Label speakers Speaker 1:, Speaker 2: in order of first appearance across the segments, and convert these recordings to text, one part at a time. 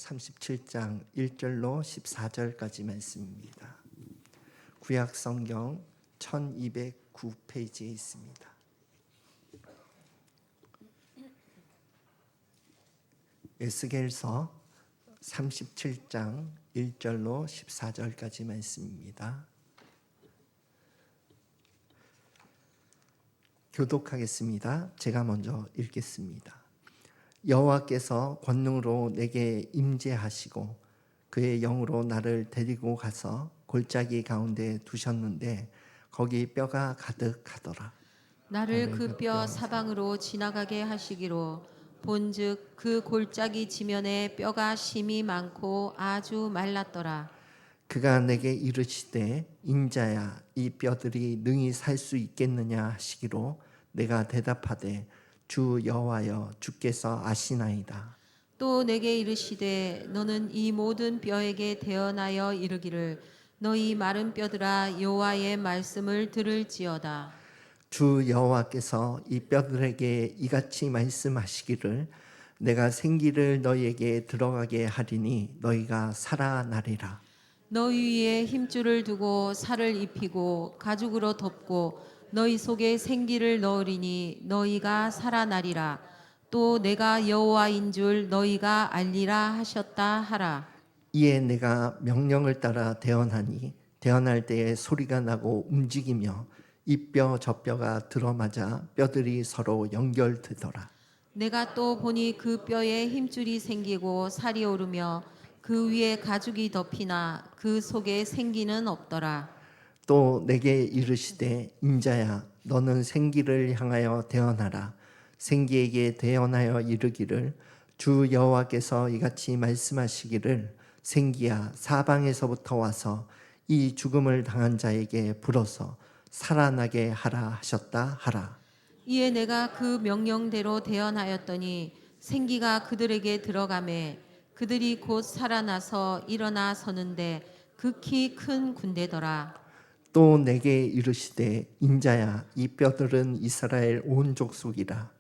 Speaker 1: 37장 1절로 14절까지 말씀입니다. 구약 성경 1209페이지에 있습니다. 에스겔서 37장 1절로 14절까지 말씀입니다. 교독하겠습니다. 제가 먼저 읽겠습니다. 여호와께서 권능으로 내게 임재하시고 그의 영으로 나를 데리고 가서 골짜기 가운데 두셨는데 거기 뼈가 가득하더라.
Speaker 2: 나를 그 뼈 사방으로 지나가게 하시기로 본즉 그 골짜기 지면에 뼈가 심이 많고 아주 말랐더라.
Speaker 1: 그가 내게 이르시되 인자야 이 뼈들이 능히 살 수 있겠느냐 하시기로 내가 대답하되 주 여호와여 주께서 아시나이다.
Speaker 2: 또 내게 이르시되 너는 이 모든 뼈에게 대언하여 이르기를 너희 마른 뼈들아 여호와의 말씀을 들을지어다.
Speaker 1: 주 여호와께서 이 뼈들에게 이같이 말씀하시기를 내가 생기를 너희에게 들어가게 하리니 너희가 살아나리라.
Speaker 2: 너희 위에 힘줄을 두고 살을 입히고 가죽으로 덮고 너희 속에 생기를 넣으리니 너희가 살아나리라. 또 내가 여호와인 줄 너희가 알리라 하셨다 하라.
Speaker 1: 이에 내가 명령을 따라 대언하니 대언할 때에 소리가 나고 움직이며 이 뼈 저 뼈가 들어맞아 뼈들이 서로 연결되더라.
Speaker 2: 내가 또 보니 그 뼈에 힘줄이 생기고 살이 오르며 그 위에 가죽이 덮이나 그 속에 생기는 없더라.
Speaker 1: 또 내게 이르시되 인자야 너는 생기를 향하여 대언하라. 생기에게 대언하여 이르기를 주 여호와께서 이같이 말씀하시기를 생기야 사방에서부터 와서 이 죽음을 당한 자에게 불어서 살아나게 하라 하셨다 하라.
Speaker 2: 이에 내가 그 명령대로 대언하였더니 생기가 그들에게 들어가매 그들이 곧 살아나서 일어나 서는데 극히 큰 군대더라.
Speaker 1: 또 내게 이르시되 인자야 이 뼈들은 이스라엘 온 족속이라.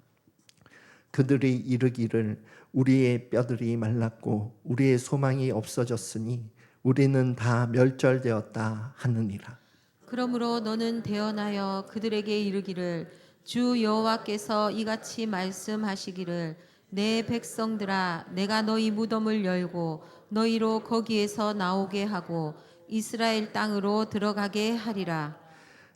Speaker 1: 그들이 이르기를 우리의 뼈들이 말랐고 우리의 소망이 없어졌으니 우리는 다 멸절되었다 하느니라.
Speaker 2: 그러므로 너는 대언하여 그들에게 이르기를 주 여호와께서 이같이 말씀하시기를 내 백성들아 내가 너희 무덤을 열고 너희로 거기에서 나오게 하고 이스라엘 땅으로 들어가게 하리라.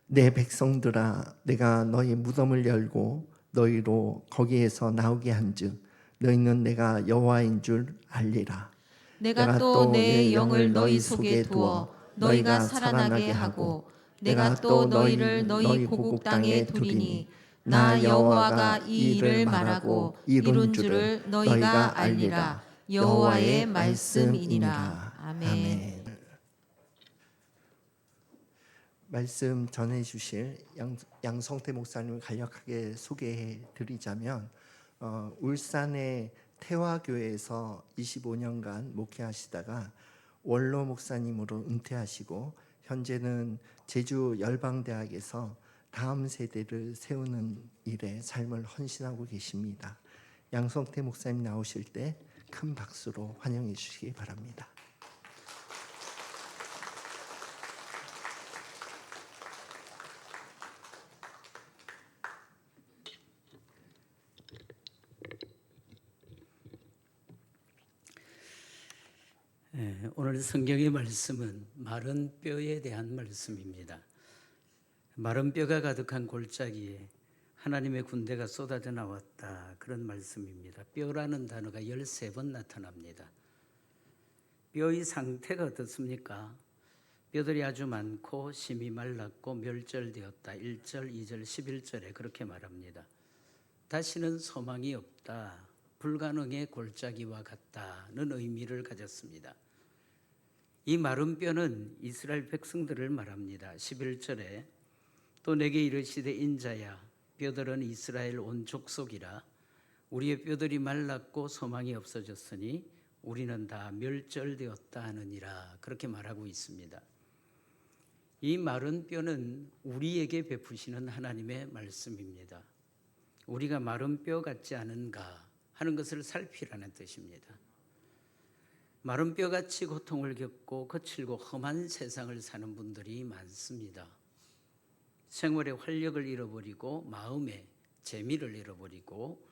Speaker 1: 내 백성들아 내가 너희 무덤을 열고 너희로 거기에서 나오게 한즉 너희는 내가 여호와인 줄 알리라.
Speaker 2: 내가 또 내 영을 너희 속에 두어 너희가 살아나게 하고 내가 또 너희를 너희 고국 땅에 두리니 나 여호와가 이 일을 말하고 이룬 줄을 너희가 알리라. 여호와의 말씀이니라. 아멘.
Speaker 1: 말씀 전해 주실 양성태 목사님을 간략하게 소개해 드리자면 울산의 태화교회에서 25년간 목회하시다가 원로 목사님으로 은퇴하시고 현재는 제주 열방대학에서 다음 세대를 세우는 일에 삶을 헌신하고 계십니다. 양성태 목사님 나오실 때 큰 박수로 환영해 주시기 바랍니다.
Speaker 3: 오늘 성경의 말씀은 마른 뼈에 대한 말씀입니다. 마른 뼈가 가득한 골짜기에 하나님의 군대가 쏟아져 나왔다, 그런 말씀입니다. 뼈라는 단어가 13번 나타납니다. 뼈의 상태가 어떻습니까? 뼈들이 아주 많고 심이 말랐고 멸절되었다. 1절, 2절, 11절에 그렇게 말합니다. 다시는 소망이 없다, 불가능의 골짜기와 같다는 의미를 가졌습니다. 이 마른 뼈는 이스라엘 백성들을 말합니다. 11절에 또 내게 이르시되 인자야 뼈들은 이스라엘 온 족속이라. 우리의 뼈들이 말랐고 소망이 없어졌으니 우리는 다 멸절되었다 하느니라. 그렇게 말하고 있습니다. 이 마른 뼈는 우리에게 베푸시는 하나님의 말씀입니다. 우리가 마른 뼈 같지 않은가 하는 것을 살피라는 뜻입니다. 마른 뼈같이 고통을 겪고 거칠고 험한 세상을 사는 분들이 많습니다. 생활의 활력을 잃어버리고 마음의 재미를 잃어버리고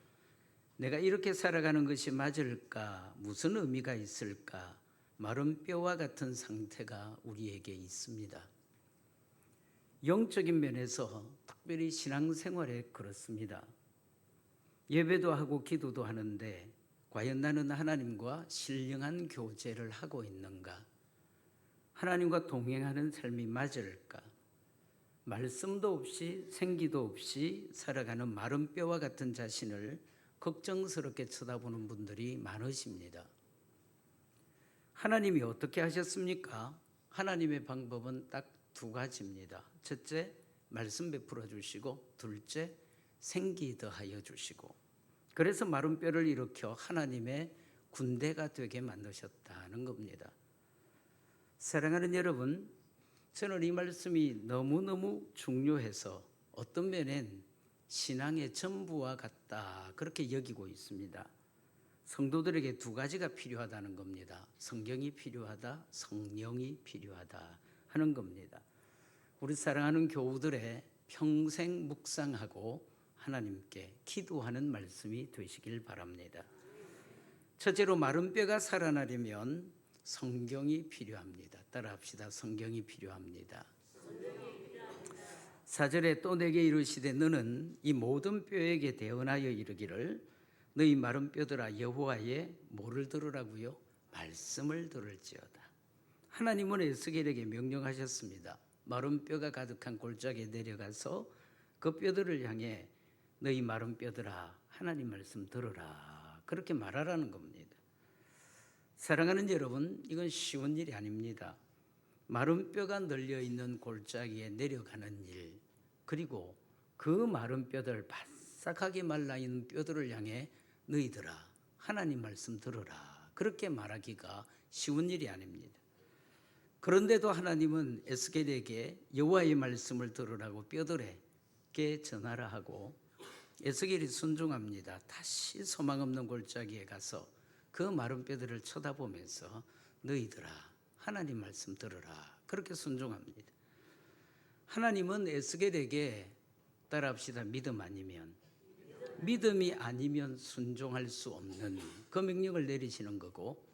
Speaker 3: 내가 이렇게 살아가는 것이 맞을까? 무슨 의미가 있을까? 마른 뼈와 같은 상태가 우리에게 있습니다. 영적인 면에서 특별히 신앙생활에 그렇습니다. 예배도 하고 기도도 하는데 과연 나는 하나님과 신령한 교제를 하고 있는가? 하나님과 동행하는 삶이 맞을까? 말씀도 없이 생기도 없이 살아가는 마른 뼈와 같은 자신을 걱정스럽게 쳐다보는 분들이 많으십니다. 하나님이 어떻게 하셨습니까? 하나님의 방법은 딱 두 가지입니다. 첫째, 말씀 베풀어 주시고, 둘째, 생기 더하여 주시고. 그래서 마른 뼈를 일으켜 하나님의 군대가 되게 만드셨다는 겁니다. 사랑하는 여러분, 저는 이 말씀이 너무너무 중요해서 어떤 면엔 신앙의 전부와 같다 그렇게 여기고 있습니다. 성도들에게 두 가지가 필요하다는 겁니다. 성경이 필요하다, 성령이 필요하다 하는 겁니다. 우리 사랑하는 교우들의 평생 묵상하고 하나님께 기도하는 말씀이 되시길 바랍니다. 첫째로 마른 뼈가 살아나려면 성경이 필요합니다. 따라합시다. 성경이 필요합니다. 4절에 또 내게 이르시되 너는 이 모든 뼈에게 대언하여 이르기를 너희 마른 뼈들아 여호와의 뭐를 들으라고요? 말씀을 들을지어다. 하나님은 에스겔에게 명령하셨습니다. 마른 뼈가 가득한 골짜기에 내려가서 그 뼈들을 향해 너희 마른 뼈들아 하나님 말씀 들으라 그렇게 말하라는 겁니다. 사랑하는 여러분, 이건 쉬운 일이 아닙니다. 마른 뼈가 널려있는 골짜기에 내려가는 일, 그리고 그 마른 뼈들, 바싹하게 말라있는 뼈들을 향해 너희들아 하나님 말씀 들으라 그렇게 말하기가 쉬운 일이 아닙니다. 그런데도 하나님은 에스겔에게 여호와의 말씀을 들으라고 뼈들에게 전하라 하고 에스겔이 순종합니다. 다시 소망 없는 골짜기에 가서 그 마른 뼈들을 쳐다보면서 너희들아 하나님 말씀 들으라 그렇게 순종합니다. 하나님은 에스겔에게 따라합시다. 믿음이 아니면 순종할 수 없는 그 명령을 내리시는 거고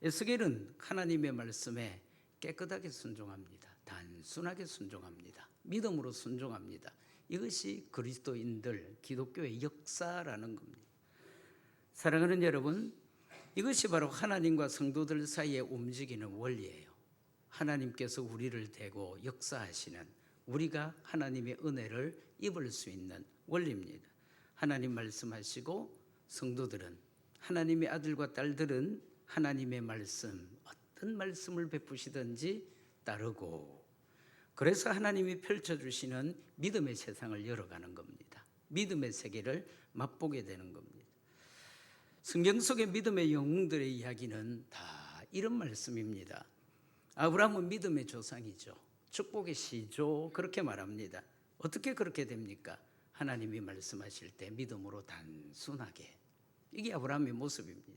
Speaker 3: 에스겔은 하나님의 말씀에 깨끗하게 순종합니다. 단순하게 순종합니다. 믿음으로 순종합니다. 이것이 그리스도인들 기독교의 역사라는 겁니다. 사랑하는 여러분, 이것이 바로 하나님과 성도들 사이에 움직이는 원리예요. 하나님께서 우리를 대고 역사하시는, 우리가 하나님의 은혜를 입을 수 있는 원리입니다. 하나님 말씀하시고 성도들은, 하나님의 아들과 딸들은 하나님의 말씀, 어떤 말씀을 베푸시든지 따르고, 그래서 하나님이 펼쳐주시는 믿음의 세상을 열어가는 겁니다. 믿음의 세계를 맛보게 되는 겁니다. 성경 속의 믿음의 영웅들의 이야기는 다 이런 말씀입니다. 아브라함은 믿음의 조상이죠. 축복의 시조 그렇게 말합니다. 어떻게 그렇게 됩니까? 하나님이 말씀하실 때 믿음으로 단순하게. 이게 아브라함의 모습입니다.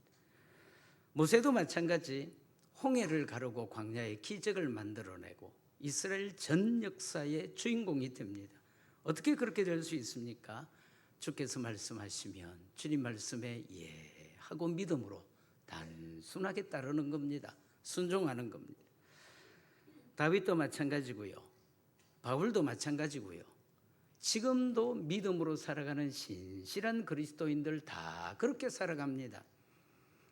Speaker 3: 모세도 마찬가지 홍해를 가르고 광야에 기적을 만들어내고 이스라엘 전 역사의 주인공이 됩니다. 어떻게 그렇게 될 수 있습니까? 주께서 말씀하시면 주님 말씀에 예 하고 믿음으로 단순하게 따르는 겁니다. 순종하는 겁니다. 다윗도 마찬가지고요. 바울도 마찬가지고요. 지금도 믿음으로 살아가는 신실한 그리스도인들 다 그렇게 살아갑니다.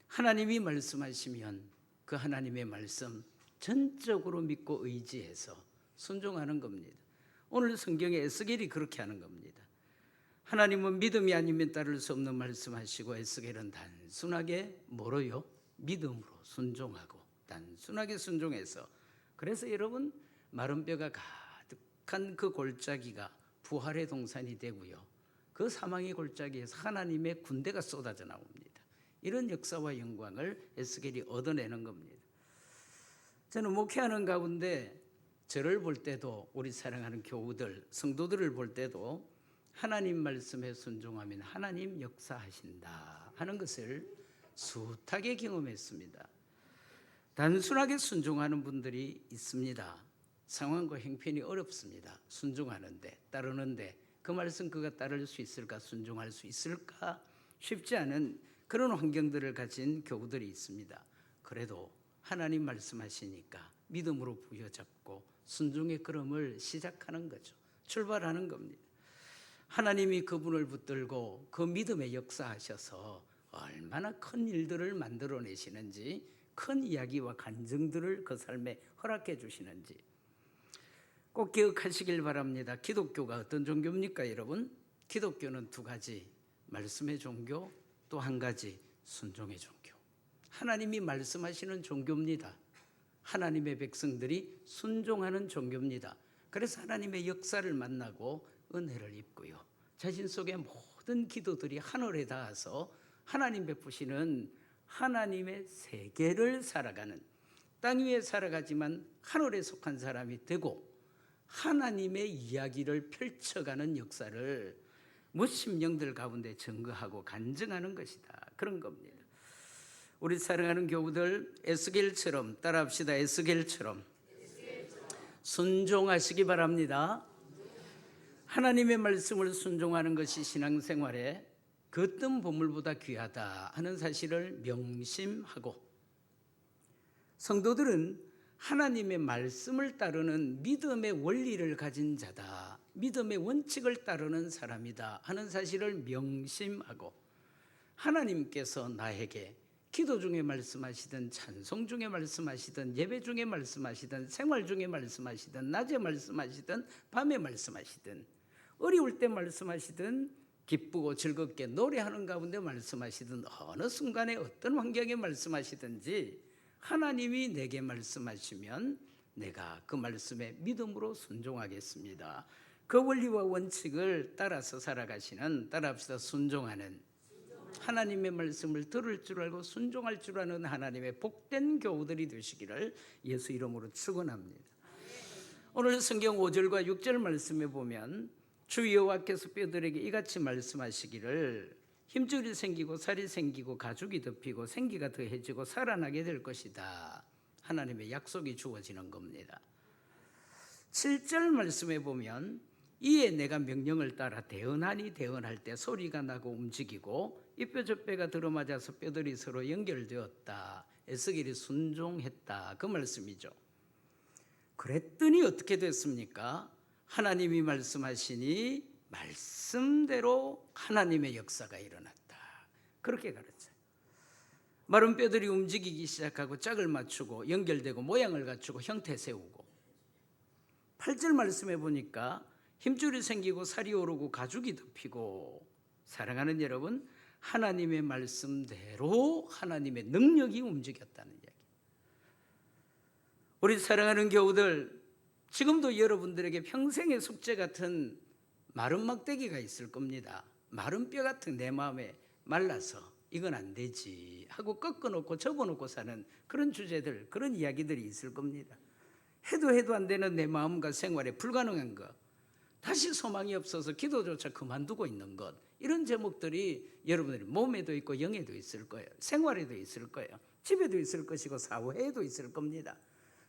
Speaker 3: 하나님이 말씀하시면 그 하나님의 말씀 전적으로 믿고 의지해서 순종하는 겁니다. 오늘 성경에 에스겔이 그렇게 하는 겁니다. 하나님은 믿음이 아니면 따를 수 없는 말씀하시고 에스겔은 단순하게 뭐로요? 믿음으로 순종하고 단순하게 순종해서, 그래서 여러분 마른 뼈가 가득한 그 골짜기가 부활의 동산이 되고요. 그 사망의 골짜기에서 하나님의 군대가 쏟아져 나옵니다. 이런 역사와 영광을 에스겔이 얻어내는 겁니다. 저는 목회하는 가운데 저를 볼 때도, 우리 사랑하는 교우들, 성도들을 볼 때도 하나님 말씀에 순종하면 하나님 역사하신다 하는 것을 숱하게 경험했습니다. 단순하게 순종하는 분들이 있습니다. 상황과 형편이 어렵습니다. 순종하는데, 따르는데 그 말씀 그가 따를 수 있을까, 순종할 수 있을까 쉽지 않은 그런 환경들을 가진 교우들이 있습니다. 그래도 하나님 말씀하시니까 믿음으로 부여잡고 순종의 걸음을 시작하는 거죠. 출발하는 겁니다. 하나님이 그분을 붙들고 그 믿음의 역사하셔서 얼마나 큰 일들을 만들어내시는지, 큰 이야기와 간증들을 그 삶에 허락해 주시는지 꼭 기억하시길 바랍니다. 기독교가 어떤 종교입니까, 여러분? 기독교는 두 가지, 말씀의 종교, 또 한 가지 순종의 종교. 하나님이 말씀하시는 종교입니다. 하나님의 백성들이 순종하는 종교입니다. 그래서 하나님의 역사를 만나고 은혜를 입고요, 자신 속의 모든 기도들이 하늘에 닿아서 하나님 베푸시는 하나님의 세계를 살아가는, 땅 위에 살아가지만 하늘에 속한 사람이 되고 하나님의 이야기를 펼쳐가는 역사를 무심령들 가운데 증거하고 간증하는 것이다. 그런 겁니다. 우리 사랑하는 교우들, 에스겔처럼 따라합시다. 에스겔처럼 순종하시기 바랍니다. 하나님의 말씀을 순종하는 것이 신앙생활에 그 어떤 보물보다 귀하다 하는 사실을 명심하고, 성도들은 하나님의 말씀을 따르는 믿음의 원리를 가진 자다, 믿음의 원칙을 따르는 사람이다 하는 사실을 명심하고, 하나님께서 나에게 기도 중에 말씀하시든, 찬송 중에 말씀하시든, 예배 중에 말씀하시든, 생활 중에 말씀하시든, 낮에 말씀하시든, 밤에 말씀하시든, 어려울 때 말씀하시든, 기쁘고 즐겁게 노래하는 가운데 말씀하시든, 어느 순간에 어떤 환경에 말씀하시든지 하나님이 내게 말씀하시면 내가 그 말씀에 믿음으로 순종하겠습니다. 그 원리와 원칙을 따라서 살아가시는, 따라합시다, 순종하는, 하나님의 말씀을 들을 줄 알고 순종할 줄 아는 하나님의 복된 교우들이 되시기를 예수 이름으로 축원합니다. 오늘 성경 5절과 6절 말씀에 보면 주 여호와께서 뼈들에게 이같이 말씀하시기를 힘줄이 생기고 살이 생기고 가죽이 덮이고 생기가 더해지고 살아나게 될 것이다. 하나님의 약속이 주어지는 겁니다. 7절 말씀에 보면 이에 내가 명령을 따라 대언하니 대언할 때 소리가 나고 움직이고 이 뼈 저 뼈가 들어맞아서 뼈들이 서로 연결되었다. 에스겔이 순종했다. 그 말씀이죠. 그랬더니 어떻게 됐습니까? 하나님이 말씀하시니 말씀대로 하나님의 역사가 일어났다. 그렇게 가르쳐요. 마른 뼈들이 움직이기 시작하고 짝을 맞추고 연결되고 모양을 갖추고 형태 세우고, 8절 말씀해 보니까 힘줄이 생기고 살이 오르고 가죽이 덮이고, 사랑하는 여러분, 하나님의 말씀대로 하나님의 능력이 움직였다는 이야기. 우리 사랑하는 교우들, 지금도 여러분들에게 평생의 숙제 같은 마른 막대기가 있을 겁니다. 마른 뼈 같은 내 마음에 말라서 이건 안 되지 하고 꺾어놓고 접어놓고 사는 그런 주제들, 그런 이야기들이 있을 겁니다. 해도 안 되는 내 마음과 생활에 불가능한 것, 다시 소망이 없어서 기도조차 그만두고 있는 것, 이런 제목들이 여러분들이 몸에도 있고 영에도 있을 거예요. 생활에도 있을 거예요. 집에도 있을 것이고 사회에도 있을 겁니다.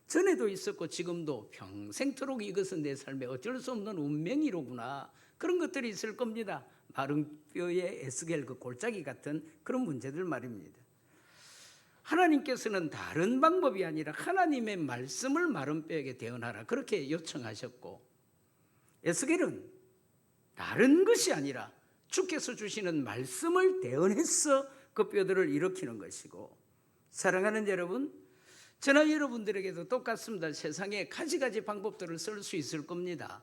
Speaker 3: 전에도 있었고 지금도 평생토록 이것은 내 삶에 어쩔 수 없는 운명이로구나, 그런 것들이 있을 겁니다. 마른 뼈의 에스겔 그 골짜기 같은 그런 문제들 말입니다. 하나님께서는 다른 방법이 아니라 하나님의 말씀을 마른 뼈에게 대언하라, 그렇게 요청하셨고, 에스겔은 다른 것이 아니라 주께서 주시는 말씀을 대언해서 그 뼈들을 일으키는 것이고, 사랑하는 여러분, 저나 여러분들에게도 똑같습니다. 세상에 가지가지 방법들을 쓸 수 있을 겁니다.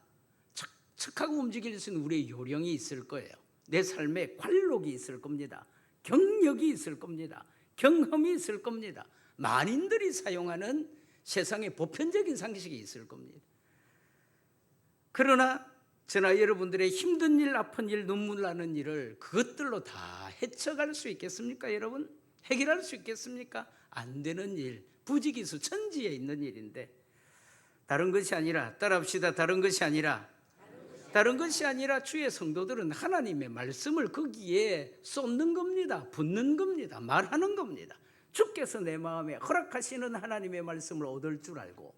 Speaker 3: 척척하고 움직일 수 있는 우리의 요령이 있을 거예요. 내 삶에 관록이 있을 겁니다. 경력이 있을 겁니다. 경험이 있을 겁니다. 만인들이 사용하는 세상의 보편적인 상식이 있을 겁니다. 그러나 저나 여러분들의 힘든 일, 아픈 일, 눈물 나는 일을 그것들로 다 헤쳐갈 수 있겠습니까, 여러분? 해결할 수 있겠습니까? 안 되는 일, 부지기수 천지에 있는 일인데, 다른 것이 아니라, 따라합시다, 다른 것이 아니라 주의 성도들은 하나님의 말씀을 거기에 쏟는 겁니다. 붓는 겁니다. 말하는 겁니다. 주께서 내 마음에 허락하시는 하나님의 말씀을 얻을 줄 알고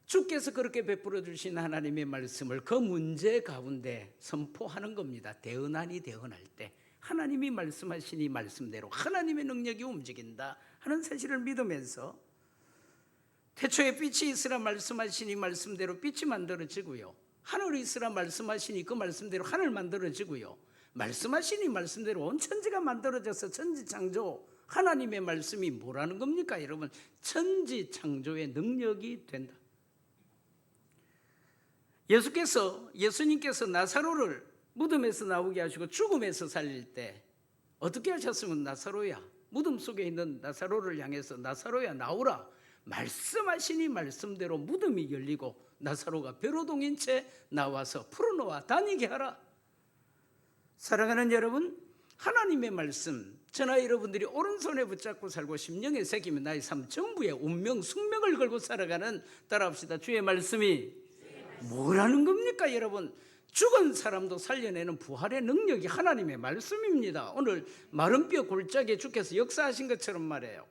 Speaker 3: 주께서 그렇게 베풀어 주신 하나님의 말씀을 그 문제 가운데 선포하는 겁니다. 대언하니 대언할 때 하나님이 말씀하시니 말씀대로 하나님의 능력이 움직인다 하는 사실을 믿으면서 태초에 빛이 있으라 말씀하시니 말씀대로 빛이 만들어지고요, 하늘이 있으라 말씀하시니 그 말씀대로 하늘 만들어지고요, 말씀하시니 말씀대로 온 천지가 만들어져서 천지창조, 하나님의 말씀이 뭐라는 겁니까 여러분? 천지창조의 능력이 된다. 예수님께서 나사로를 무덤에서 나오게 하시고 죽음에서 살릴 때 어떻게 하셨으면, 나사로야, 무덤 속에 있는 나사로를 향해서 나사로야 나오라 말씀하시니 말씀대로 무덤이 열리고 나사로가 벼로동인 채 나와서 풀어놓아 다니게 하라. 사랑하는 여러분, 하나님의 말씀, 저나 여러분들이 오른손에 붙잡고 살고 심령에 새기면 나의 삶 전부의 운명 숙명을 걸고 살아가는, 따라합시다, 주의 말씀이 뭐라는 겁니까 여러분? 죽은 사람도 살려내는 부활의 능력이 하나님의 말씀입니다. 오늘 마른 뼈 골짜기에 주께서 역사하신 것처럼 말해요.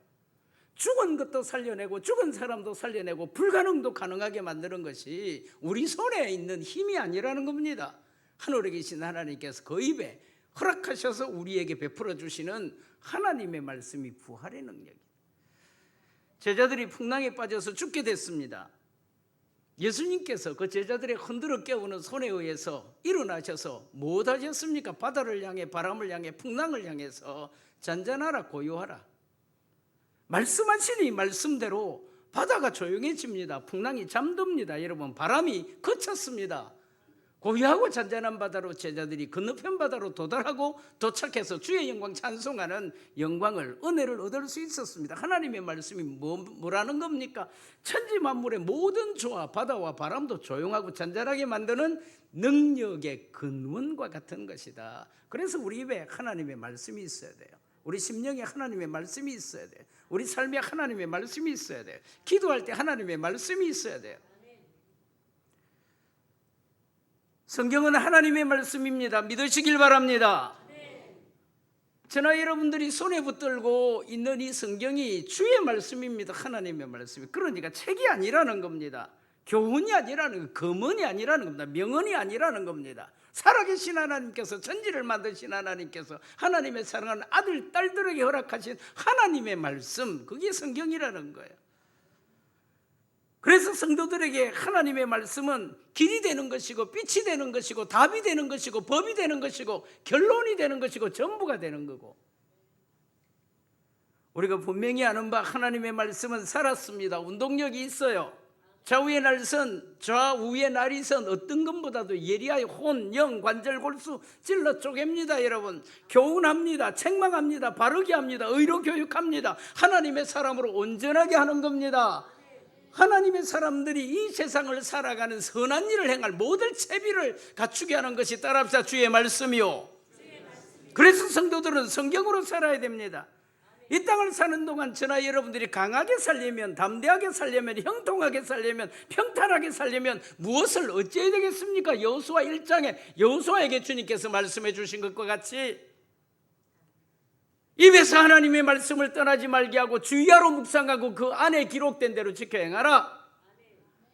Speaker 3: 죽은 것도 살려내고 죽은 사람도 살려내고 불가능도 가능하게 만드는 것이 우리 손에 있는 힘이 아니라는 겁니다. 하늘에 계신 하나님께서 그 입에 허락하셔서 우리에게 베풀어 주시는 하나님의 말씀이 부활의 능력입니다. 제자들이 풍랑에 빠져서 죽게 됐습니다. 예수님께서 그 제자들의 흔들어 깨우는 손에 의해서 일어나셔서 뭐 하셨습니까? 바다를 향해, 바람을 향해, 풍랑을 향해서 잔잔하라 고요하라 말씀하시니 말씀대로 바다가 조용해집니다. 풍랑이 잠듭니다. 여러분, 바람이 그쳤습니다. 고요하고 잔잔한 바다로 제자들이 건너편 바다로 도달하고 도착해서 주의 영광 찬송하는 영광을, 은혜를 얻을 수 있었습니다. 하나님의 말씀이 뭐라는 겁니까? 천지 만물의 모든 조화, 바다와 바람도 조용하고 잔잔하게 만드는 능력의 근원과 같은 것이다. 그래서 우리 입에 하나님의 말씀이 있어야 돼요. 우리 심령에 하나님의 말씀이 있어야 돼요. 우리 삶에 하나님의 말씀이 있어야 돼요. 기도할 때 하나님의 말씀이 있어야 돼요. 성경은 하나님의 말씀입니다. 믿으시길 바랍니다. 저나 여러분들이 손에 붙들고 있는 이 성경이 주의 말씀입니다. 하나님의 말씀이. 그러니까 책이 아니라는 겁니다. 교훈이 아니라는, 검언이 아니라는 겁니다. 명언이 아니라는 겁니다. 살아계신 하나님께서, 천지를 만드신 하나님께서 하나님의 사랑하는 아들, 딸들에게 허락하신 하나님의 말씀, 그게 성경이라는 거예요. 그래서 성도들에게 하나님의 말씀은 길이 되는 것이고 빛이 되는 것이고 답이 되는 것이고 법이 되는 것이고 결론이 되는 것이고 전부가 되는 거고, 우리가 분명히 아는 바 하나님의 말씀은 살았습니다. 운동력이 있어요. 좌우의 날선, 좌우의 날이선 어떤 것보다도 예리하여 혼, 영, 관절, 골수 찔러 쪼갭니다. 여러분, 교훈합니다. 책망합니다. 바르게 합니다. 의로 교육합니다. 하나님의 사람으로 온전하게 하는 겁니다. 하나님의 사람들이 이 세상을 살아가는 선한 일을 행할 모든 채비를 갖추게 하는 것이, 따라합시다, 주의 말씀이요. 그래서 성도들은 성경으로 살아야 됩니다. 이 땅을 사는 동안 저나 여러분들이 강하게 살려면, 담대하게 살려면, 형통하게 살려면, 평탄하게 살려면 무엇을 어찌해야 되겠습니까? 여호수아 1장에 여호수아에게 주님께서 말씀해 주신 것과 같이 입에서 하나님의 말씀을 떠나지 말게 하고 주의하로 묵상하고 그 안에 기록된 대로 지켜 행하라.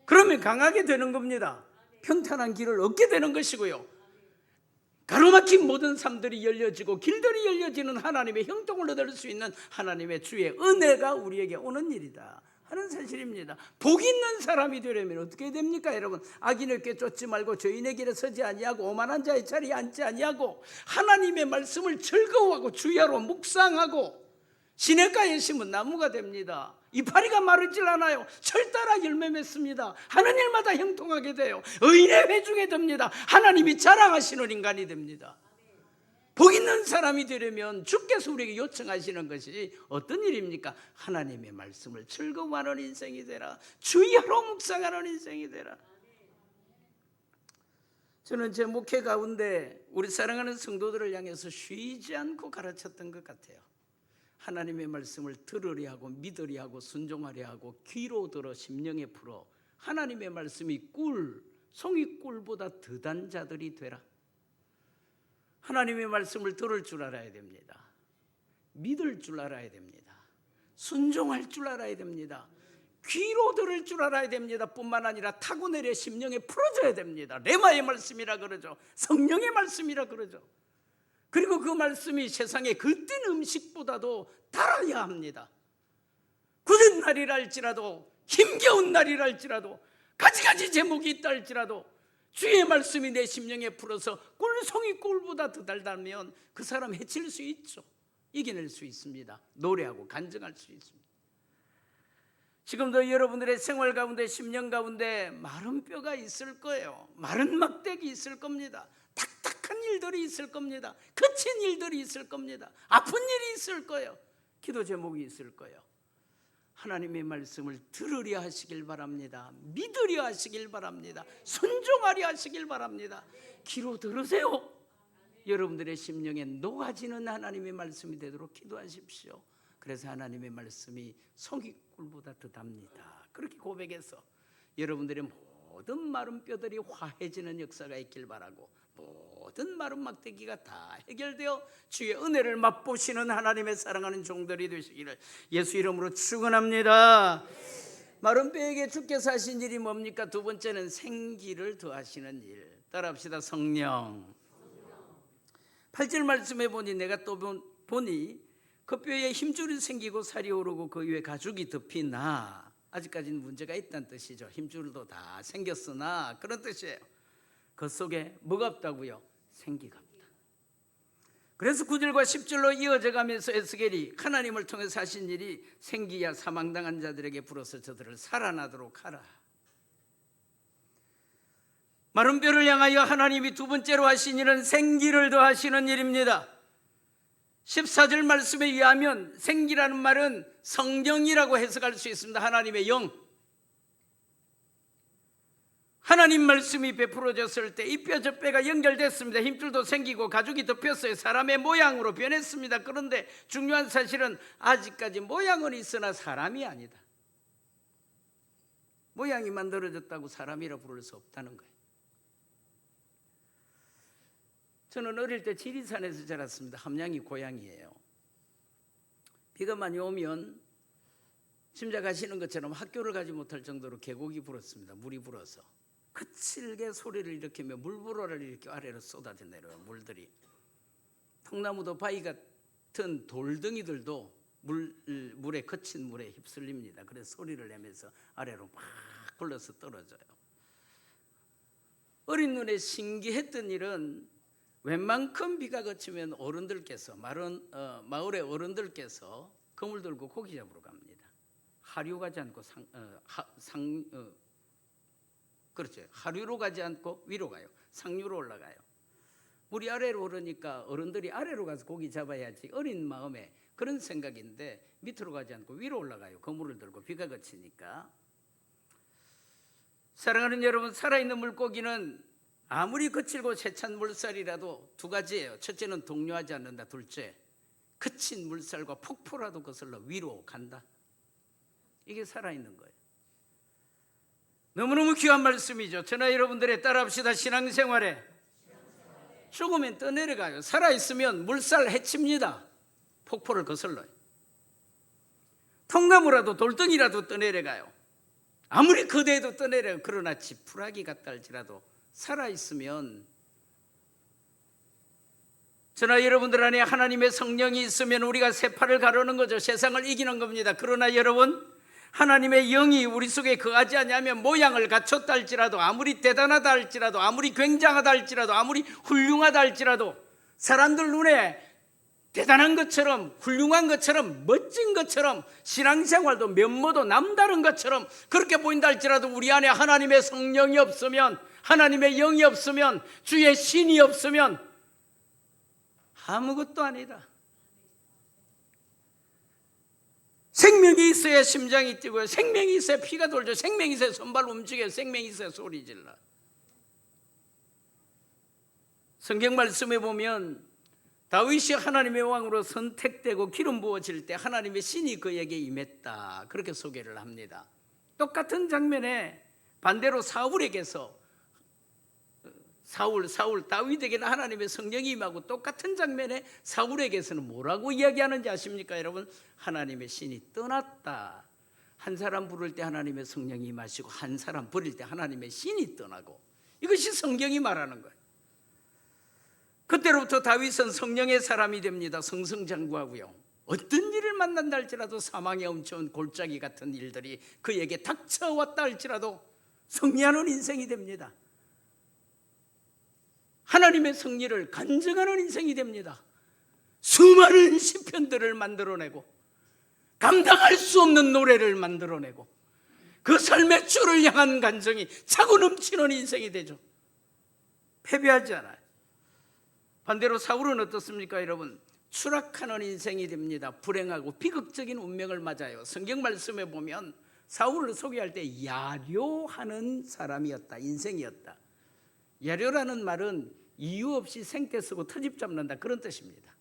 Speaker 3: 그러면 강하게 되는 겁니다. 평탄한 길을 얻게 되는 것이고요, 가로막힌 모든 삶들이 열려지고 길들이 열려지는 하나님의 형통을 얻을 수 있는 하나님의 주의 은혜가 우리에게 오는 일이다 하는 사실입니다. 복 있는 사람이 되려면 어떻게 됩니까 여러분? 악인을 쫓지 말고 죄인의 길에 서지 아니하고 오만한 자의 자리에 앉지 아니하고 하나님의 말씀을 즐거워하고 주야로 묵상하고 시냇가에 심은 나무가 됩니다. 이파리가 마르질 않아요. 철 따라 열매 맺습니다. 하는 일마다 형통하게 돼요. 의인의 회중에 듭니다. 하나님이 자랑하시는 인간이 됩니다. 복 있는 사람이 되려면 주께서 우리에게 요청하시는 것이 어떤 일입니까? 하나님의 말씀을 즐거워하는 인생이 되라. 주의하러 묵상하는 인생이 되라. 저는 제 목회 가운데 우리 사랑하는 성도들을 향해서 쉬지 않고 가르쳤던 것 같아요. 하나님의 말씀을 들으려 하고 믿으려 하고 순종하려 하고 귀로 들어 심령에 풀어 하나님의 말씀이 송이꿀보다 더단 자들이 되라. 하나님의 말씀을 들을 줄 알아야 됩니다. 믿을 줄 알아야 됩니다. 순종할 줄 알아야 됩니다. 귀로 들을 줄 알아야 됩니다. 뿐만 아니라 타고 내려 심령에 풀어져야 됩니다. 레마의 말씀이라 그러죠. 성령의 말씀이라 그러죠. 그리고 그 말씀이 세상의 겉된 음식보다도 달아야 합니다. 굳은 날이라 할지라도, 힘겨운 날이라 할지라도, 가지가지 제목이 있다 할지라도 주의 말씀이 내 심령에 풀어서 꿀송이 꿀보다 더 달다면 그 사람 해칠 수 있죠. 이겨낼 수 있습니다. 노래하고 간증할 수 있습니다. 지금도 여러분들의 생활 가운데, 심령 가운데 마른 뼈가 있을 거예요. 마른 막대기 있을 겁니다. 딱딱한 일들이 있을 겁니다. 거친 일들이 있을 겁니다. 아픈 일이 있을 거예요. 기도 제목이 있을 거예요. 하나님의 말씀을 들으려 하시길 바랍니다. 믿으려 하시길 바랍니다. 순종하려 하시길 바랍니다. 귀로 들으세요. 여러분들의 심령에 녹아지는 하나님의 말씀이 되도록 기도하십시오. 그래서 하나님의 말씀이 송이꿀보다 더 답니다. 그렇게 고백해서 여러분들의 모든 마른 뼈들이 화해지는 역사가 있길 바라고, 모든 마른 막대기가 다 해결되어 주의 은혜를 맛보시는 하나님의 사랑하는 종들이 되시기를 예수 이름으로 축원합니다. 마른 뼈에게 주께서 하신 일이 뭡니까? 두 번째는 생기를 더하시는 일. 따라합시다. 성령. 8절 말씀해 보니 내가 또 보니 그 뼈에 힘줄이 생기고 살이 오르고 그 위에 가죽이 덮이나, 아직까지는 문제가 있다는 뜻이죠. 힘줄도 다 생겼으나 그런 뜻이에요. 그 속에 뭐가 없다고요? 생기가 없다. 그래서 9절과 10절로 이어져 가면서 에스겔이 하나님을 통해서 하신 일이 생기야 사망당한 자들에게 불어서 저들을 살아나도록 하라. 마른 뼈를 향하여 하나님이 두 번째로 하신 일은 생기를 더하시는 일입니다. 14절 말씀에 의하면 생기라는 말은 성령이라고 해석할 수 있습니다. 하나님의 영. 하나님 말씀이 베풀어졌을 때 이 뼈 저 뼈가 연결됐습니다. 힘줄도 생기고 가죽이 덮였어요. 사람의 모양으로 변했습니다. 그런데 중요한 사실은 아직까지 모양은 있으나 사람이 아니다. 모양이 만들어졌다고 사람이라 부를 수 없다는 거예요. 저는 어릴 때 지리산에서 자랐습니다. 함양이 고향이에요. 비가 많이 오면 짐작하시는 것처럼 학교를 가지 못할 정도로 계곡이 불었습니다. 물이 불어서 거칠게 소리를 일으키며 물불어를 이렇게 아래로 쏟아져 내려요. 물들이. 통나무도 바위 같은 돌덩이들도 물에 거친 물에 휩쓸립니다. 그래서 소리를 내면서 아래로 막 굴러서 떨어져요. 어린 눈에 신기했던 일은 웬만큼 비가 그치면 어른들께서 마을의 어른들께서 그물 들고 고기 잡으러 갑니다. 하류 가지 않고 그렇죠. 하류로 가지 않고 위로 가요. 상류로 올라가요. 물이 아래로 오르니까 어른들이 아래로 가서 고기 잡아야지, 어린 마음에 그런 생각인데 밑으로 가지 않고 위로 올라가요. 그물을 들고 비가 그치니까. 사랑하는 여러분, 살아있는 물고기는 아무리 거칠고 세찬 물살이라도 두 가지예요. 첫째는 동요하지 않는다. 둘째, 거친 물살과 폭포라도 거슬러 위로 간다. 이게 살아있는 거예요. 너무너무 귀한 말씀이죠. 저나 여러분들의 따라합시다. 신앙생활에 죽으면 떠내려가요. 살아있으면 물살 헤칩니다. 폭포를 거슬러요. 통나무라도 돌덩이라도 떠내려가요. 아무리 거대해도 떠내려요. 그러나 지푸라기 같다 할지라도 살아있으면, 저나 여러분들 안에 하나님의 성령이 있으면 우리가 세파를 가르는 거죠. 세상을 이기는 겁니다. 그러나 여러분, 하나님의 영이 우리 속에 거하지 않으면 모양을 갖췄다 할지라도, 아무리 대단하다 할지라도, 아무리 굉장하다 할지라도, 아무리 훌륭하다 할지라도, 사람들 눈에 대단한 것처럼, 훌륭한 것처럼, 멋진 것처럼, 신앙생활도 면모도 남다른 것처럼 그렇게 보인다 할지라도 우리 안에 하나님의 성령이 없으면, 하나님의 영이 없으면, 주의 신이 없으면 아무것도 아니다. 생명이 있어야 심장이 뛰고요. 생명이 있어야 피가 돌죠. 생명이 있어야 손발 움직여요. 생명이 있어야 소리 질러. 성경 말씀에 보면 다윗이 하나님의 왕으로 선택되고 기름 부어질 때 하나님의 신이 그에게 임했다. 그렇게 소개를 합니다. 똑같은 장면에 반대로 사울에게서 사울 다윗에게는 하나님의 성령이 임하고 똑같은 장면에 사울에게서는 뭐라고 이야기하는지 아십니까 여러분? 하나님의 신이 떠났다. 한 사람 부를 때 하나님의 성령이 임하시고 한 사람 버릴 때 하나님의 신이 떠나고, 이것이 성경이 말하는 거예요. 그때로부터 다윗은 성령의 사람이 됩니다. 성성장구하고요. 어떤 일을 만난다 할지라도 사망의 엄청난 골짜기 같은 일들이 그에게 닥쳐왔다 할지라도 승리하는 인생이 됩니다. 하나님의 승리를 간증하는 인생이 됩니다. 수많은 시편들을 만들어내고 감당할 수 없는 노래를 만들어내고 그 삶의 주를 향한 간증이 차고 넘치는 인생이 되죠. 패배하지 않아요. 반대로 사울은 어떻습니까 여러분? 추락하는 인생이 됩니다. 불행하고 비극적인 운명을 맞아요. 성경 말씀에 보면 사울을 소개할 때 야료하는 사람이었다, 인생이었다. 야료라는 말은 이유 없이 생떼 쓰고 트집 잡는다, 그런 뜻입니다.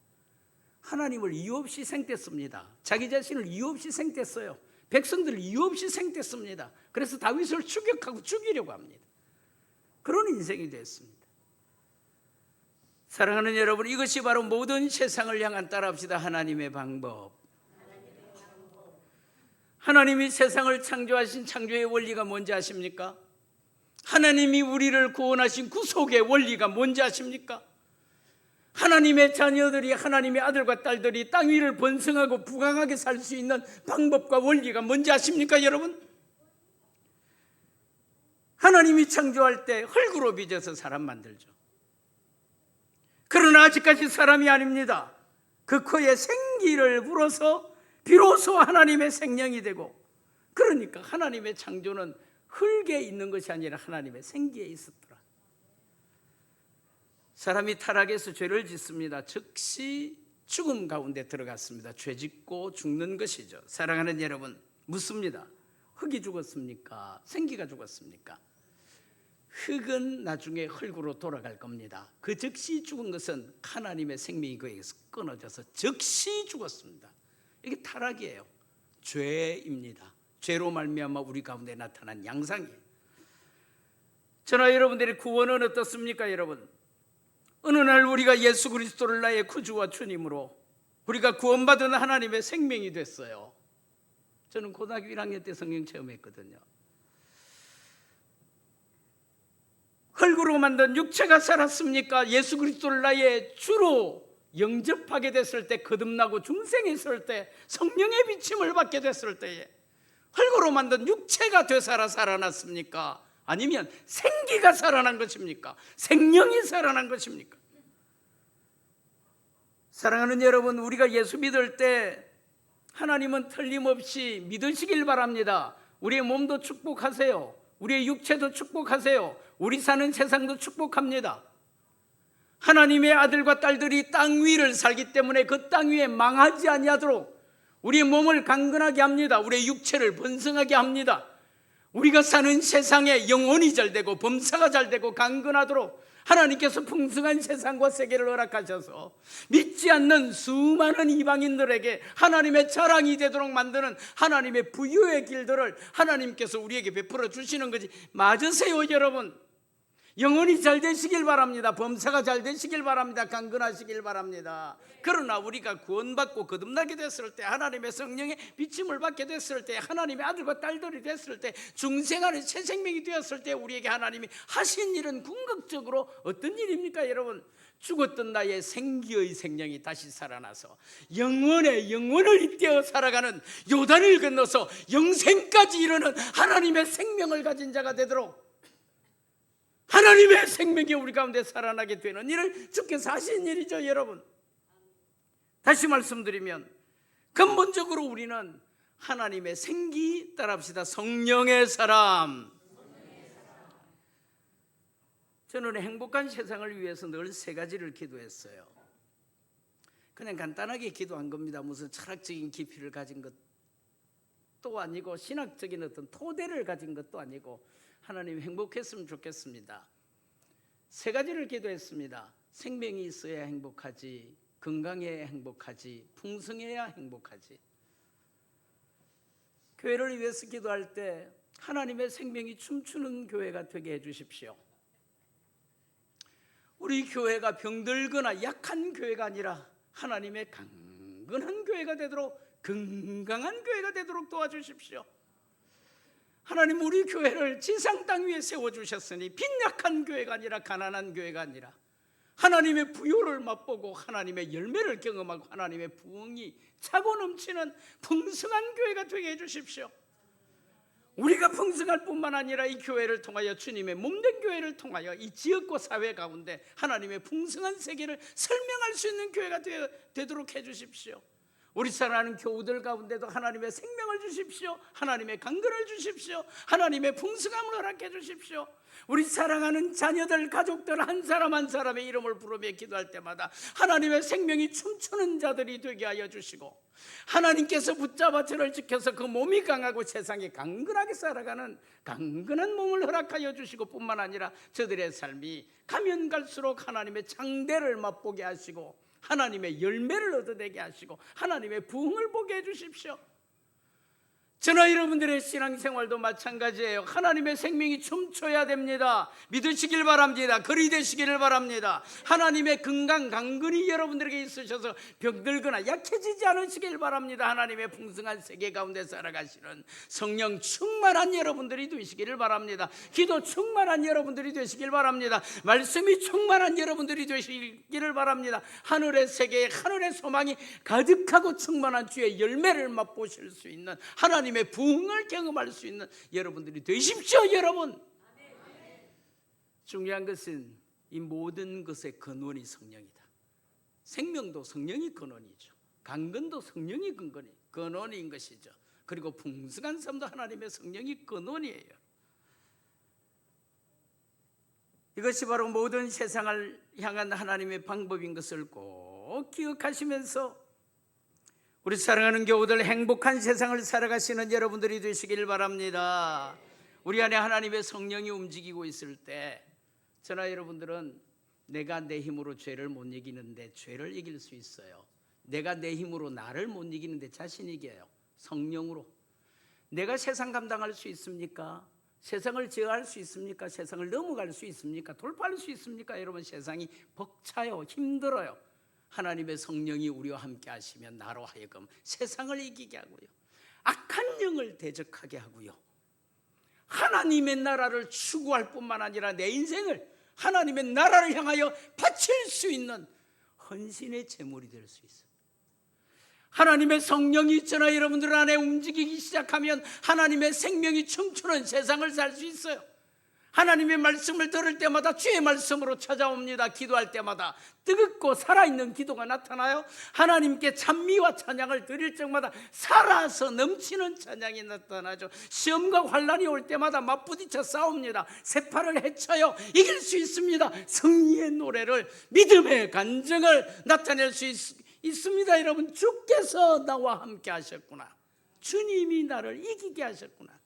Speaker 3: 하나님을 이유 없이 생떼 씁니다. 자기 자신을 이유 없이 생떼 써요. 백성들을 이유 없이 생떼 씁니다. 그래서 다윗을 추격하고 죽이려고 합니다. 그런 인생이 됐습니다. 사랑하는 여러분, 이것이 바로 모든 세상을 향한, 따라합시다, 하나님의 방법. 하나님이 세상을 창조하신 창조의 원리가 뭔지 아십니까? 하나님이 우리를 구원하신 구속의 원리가 뭔지 아십니까? 하나님의 자녀들이, 하나님의 아들과 딸들이 땅 위를 번성하고 부강하게 살 수 있는 방법과 원리가 뭔지 아십니까 여러분? 하나님이 창조할 때 흙으로 빚어서 사람 만들죠. 그러나 아직까지 사람이 아닙니다. 그 코에 생기를 불어서 비로소 하나님의 생명이 되고, 그러니까 하나님의 창조는 흙에 있는 것이 아니라 하나님의 생기에 있었더라. 사람이 타락해서 죄를 짓습니다. 즉시 죽음 가운데 들어갔습니다. 죄 짓고 죽는 것이죠. 사랑하는 여러분, 묻습니다. 흙이 죽었습니까? 생기가 죽었습니까? 흙은 나중에 흙으로 돌아갈 겁니다. 그 즉시 죽은 것은 하나님의 생명이 그에게서 끊어져서 즉시 죽었습니다. 이게 타락이에요. 죄입니다. 죄로 말미암아 우리 가운데 나타난 양상이에요. 저나 여러분들의 구원은 어떻습니까 여러분? 어느 날 우리가 예수 그리스도를 나의 구주와 주님으로 우리가 구원받은 하나님의 생명이 됐어요. 저는 고등학교 1학년 때 성령 체험했거든요. 흙으로 만든 육체가 살았습니까? 예수 그리스도를 나의 주로 영접하게 됐을 때, 거듭나고 중생했을 때, 성령의 비침을 받게 됐을 때에 흙으로 만든 육체가 되살아 살아났습니까? 아니면 생기가 살아난 것입니까? 생명이 살아난 것입니까? 사랑하는 여러분, 우리가 예수 믿을 때 하나님은 틀림없이 믿으시길 바랍니다. 우리의 몸도 축복하세요. 우리의 육체도 축복하세요. 우리 사는 세상도 축복합니다. 하나님의 아들과 딸들이 땅 위를 살기 때문에 그 땅 위에 망하지 아니하도록 우리의 몸을 강건하게 합니다. 우리의 육체를 번성하게 합니다. 우리가 사는 세상에 영혼이 잘되고 범사가 잘되고 강건하도록 하나님께서 풍성한 세상과 세계를 허락하셔서 믿지 않는 수많은 이방인들에게 하나님의 자랑이 되도록 만드는 하나님의 부유의 길들을 하나님께서 우리에게 베풀어 주시는 것이 맞으세요 여러분? 영혼이 잘 되시길 바랍니다. 범사가 잘 되시길 바랍니다. 강건하시길 바랍니다. 그러나 우리가 구원받고 거듭나게 됐을 때, 하나님의 성령의 비침을 받게 됐을 때, 하나님의 아들과 딸들이 됐을 때, 중생하는 새 생명이 되었을 때 우리에게 하나님이 하신 일은 궁극적으로 어떤 일입니까 여러분? 죽었던 나의 생기의 생명이 다시 살아나서 영원의 영혼을 잇대어 살아가는, 요단을 건너서 영생까지 이르는 하나님의 생명을 가진 자가 되도록 하나님의 생명이 우리 가운데 살아나게 되는 일을 주께서 하신 일이죠 여러분. 다시 말씀드리면 근본적으로 우리는 하나님의 생기, 따라합시다, 성령의 사람. 저는 행복한 세상을 위해서 늘 세 가지를 기도했어요. 그냥 간단하게 기도한 겁니다. 무슨 철학적인 깊이를 가진 것도 아니고 신학적인 어떤 토대를 가진 것도 아니고, 하나님 행복했으면 좋겠습니다. 세 가지를 기도했습니다. 생명이 있어야 행복하지, 건강해야 행복하지, 풍성해야 행복하지. 교회를 위해서 기도할 때 하나님의 생명이 춤추는 교회가 되게 해주십시오. 우리 교회가 병들거나 약한 교회가 아니라 하나님의 강건한 교회가 되도록, 건강한 교회가 되도록 도와주십시오. 하나님, 우리 교회를 지상 땅 위에 세워주셨으니 빈약한 교회가 아니라, 가난한 교회가 아니라 하나님의 부요를 맛보고 하나님의 열매를 경험하고 하나님의 부흥이 차고 넘치는 풍성한 교회가 되게 해주십시오. 우리가 풍성할 뿐만 아니라 이 교회를 통하여, 주님의 몸된 교회를 통하여 이 지역과 사회 가운데 하나님의 풍성한 세계를 설명할 수 있는 교회가 되도록 해주십시오. 우리 사랑하는 교우들 가운데도 하나님의 생명을 주십시오. 하나님의 강건을 주십시오. 하나님의 풍성함을 허락해 주십시오. 우리 사랑하는 자녀들, 가족들 한 사람 한 사람의 이름을 부르며 기도할 때마다 하나님의 생명이 춤추는 자들이 되게 하여 주시고, 하나님께서 붙잡아 저를 지켜서 그 몸이 강하고 세상에 강건하게 살아가는 강건한 몸을 허락하여 주시고, 뿐만 아니라 저들의 삶이 가면 갈수록 하나님의 창대를 맛보게 하시고 하나님의 열매를 얻어내게 하시고 하나님의 부흥을 보게 해주십시오. 저나 여러분들의 신앙생활도 마찬가지예요. 하나님의 생명이 춤춰야 됩니다. 믿으시길 바랍니다. 거리 되시기를 바랍니다. 하나님의 건강 강건이 여러분들에게 있으셔서 병들거나 약해지지 않으시길 바랍니다. 하나님의 풍성한 세계 가운데 살아가시는 성령 충만한 여러분들이 되시기를 바랍니다. 기도 충만한 여러분들이 되시길 바랍니다. 말씀이 충만한 여러분들이 되시기를 바랍니다. 하늘의 세계에 하늘의 소망이 가득하고 충만한 주의 열매를 맛보실 수 있는, 하나님의 부흥을 경험할 수 있는 여러분들이 되십시오. 여러분, 중요한 것은 이 모든 것의 근원이 성령이다. 생명도 성령이 근원이죠. 강건도 성령이 근원인 것이죠. 그리고 풍성한 삶도 하나님의 성령이 근원이에요. 이것이 바로 모든 세상을 향한 하나님의 방법인 것을 꼭 기억하시면서 우리 사랑하는 교우들, 행복한 세상을 살아가시는 여러분들이 되시길 바랍니다. 우리 안에 하나님의 성령이 움직이고 있을 때 저나 여러분들은 내가 내 힘으로 죄를 못 이기는데 죄를 이길 수 있어요. 내가 내 힘으로 나를 못 이기는데 자신 이겨요. 성령으로. 내가 세상 감당할 수 있습니까? 세상을 제어할 수 있습니까? 세상을 넘어갈 수 있습니까? 돌파할 수 있습니까? 여러분, 세상이 벅차요. 힘들어요. 하나님의 성령이 우리와 함께 하시면 나로 하여금 세상을 이기게 하고요, 악한 영을 대적하게 하고요, 하나님의 나라를 추구할 뿐만 아니라 내 인생을 하나님의 나라를 향하여 바칠 수 있는 헌신의 제물이 될 수 있어요. 하나님의 성령이 저나 여러분들 안에 움직이기 시작하면 하나님의 생명이 춤추는 세상을 살 수 있어요. 하나님의 말씀을 들을 때마다 주의 말씀으로 찾아옵니다. 기도할 때마다 뜨겁고 살아있는 기도가 나타나요. 하나님께 찬미와 찬양을 드릴 적마다 살아서 넘치는 찬양이 나타나죠. 시험과 환난이 올 때마다 맞부딪혀 싸웁니다. 세파를 헤쳐요. 이길 수 있습니다. 승리의 노래를, 믿음의 간증을 나타낼 수 있습니다. 여러분, 주께서 나와 함께 하셨구나. 주님이 나를 이기게 하셨구나.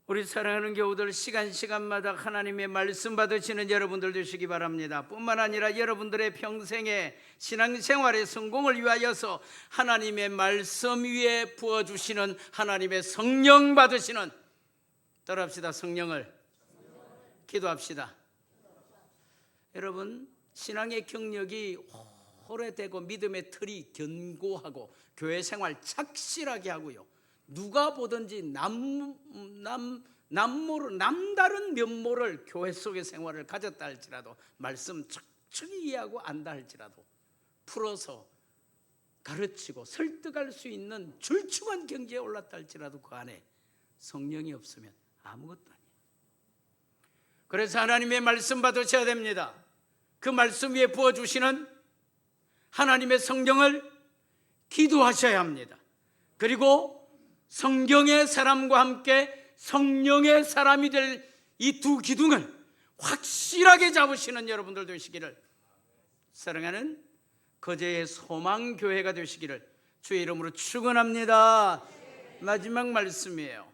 Speaker 3: 우리 사랑하는 교우들, 시간마다 하나님의 말씀 받으시는 여러분들 되시기 바랍니다. 뿐만 아니라 여러분들의 평생의 신앙생활의 성공을 위하여서 하나님의 말씀 위에 부어주시는 하나님의 성령 받으시는, 따라합시다. 성령을. 기도합시다. 여러분, 신앙의 경력이 오래되고 믿음의 틀이 견고하고 교회 생활 착실하게 하고요, 누가 보든지 남다른 면모를 교회 속의 생활을 가졌다 할지라도, 말씀 척척이 이해하고 안다 할지라도 풀어서 가르치고 설득할 수 있는 출중한 경지에 올랐다 할지라도 그 안에 성령이 없으면 아무것도 아니에요. 그래서 하나님의 말씀 받으셔야 됩니다. 그 말씀 위에 부어주시는 하나님의 성령을 기도하셔야 합니다. 그리고 성경의 사람과 함께 성령의 사람이 될 이 두 기둥을 확실하게 잡으시는 여러분들 되시기를, 사랑하는 거제의 소망교회가 되시기를 주의 이름으로 축원합니다. 마지막 말씀이에요.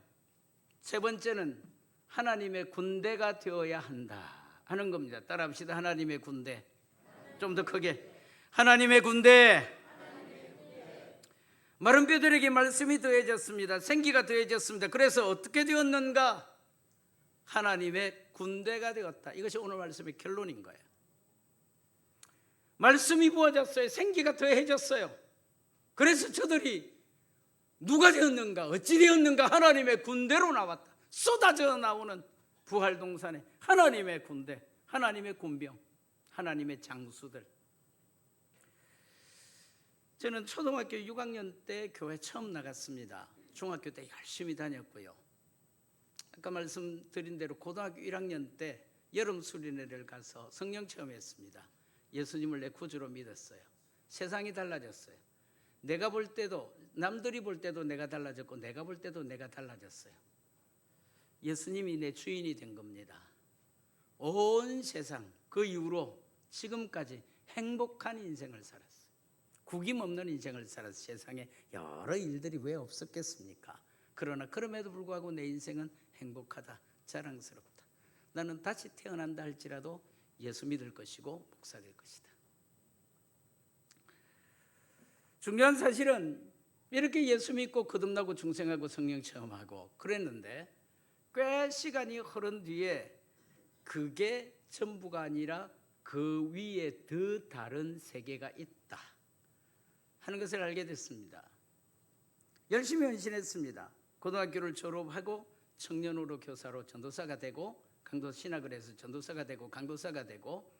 Speaker 3: 세 번째는 하나님의 군대가 되어야 한다 하는 겁니다. 따라합시다. 하나님의 군대. 좀 더 크게. 하나님의 군대. 마른 뼈들에게 말씀이 더해졌습니다. 생기가 더해졌습니다. 그래서 어떻게 되었는가? 하나님의 군대가 되었다. 이것이 오늘 말씀의 결론인 거예요. 말씀이 부어졌어요. 생기가 더해졌어요. 그래서 저들이 누가 되었는가, 어찌 되었는가, 하나님의 군대로 나왔다. 쏟아져 나오는 부활동산에 하나님의 군대, 하나님의 군병, 하나님의 장수들. 저는 초등학교 6학년 때 교회 처음 나갔습니다. 중학교 때 열심히 다녔고요. 아까 말씀드린 대로 고등학교 1학년 때 여름 수련회를 가서 성령 체험했습니다. 예수님을 내 구주로 믿었어요. 세상이 달라졌어요. 내가 볼 때도, 남들이 볼 때도 내가 달라졌고 내가 볼 때도 내가 달라졌어요. 예수님이 내 주인이 된 겁니다. 온 세상 그 이후로 지금까지 행복한 인생을 살았어요. 구김없는 인생을 살아서 세상에 여러 일들이 왜 없었겠습니까? 그러나 그럼에도 불구하고 내 인생은 행복하다, 자랑스럽다. 나는 다시 태어난다 할지라도 예수 믿을 것이고 목사 될 것이다. 중요한 사실은 이렇게 예수 믿고 거듭나고 중생하고 성령 체험하고 그랬는데 꽤 시간이 흐른 뒤에 그게 전부가 아니라 그 위에 더 다른 세계가 있다 하는 것을 알게 됐습니다. 열심히 헌신했습니다. 고등학교를 졸업하고 청년으로 교사로 전도사가 되고 강도 신학을 해서 전도사가 되고 강도사가 되고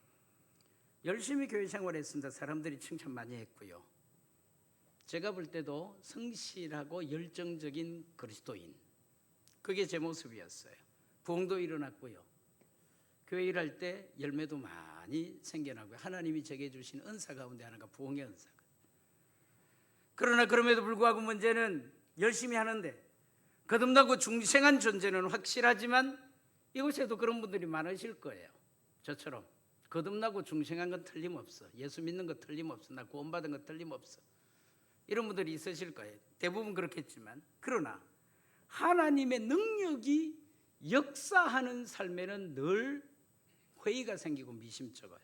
Speaker 3: 열심히 교회 생활했습니다. 사람들이 칭찬 많이 했고요. 제가 볼 때도 성실하고 열정적인 그리스도인, 그게 제 모습이었어요. 부흥도 일어났고요. 교회 일할 때 열매도 많이 생겨나고요. 하나님이 제게 주신 은사 가운데 하나가 부흥의 은사가. 그러나 그럼에도 불구하고 문제는 열심히 하는데 거듭나고 중생한 존재는 확실하지만 이곳에도 그런 분들이 많으실 거예요. 저처럼 거듭나고 중생한 건 틀림없어. 예수 믿는 거 틀림없어. 나 구원받은 거 틀림없어. 이런 분들이 있으실 거예요. 대부분 그렇겠지만 그러나 하나님의 능력이 역사하는 삶에는 늘 회의가 생기고 미심쩍어요.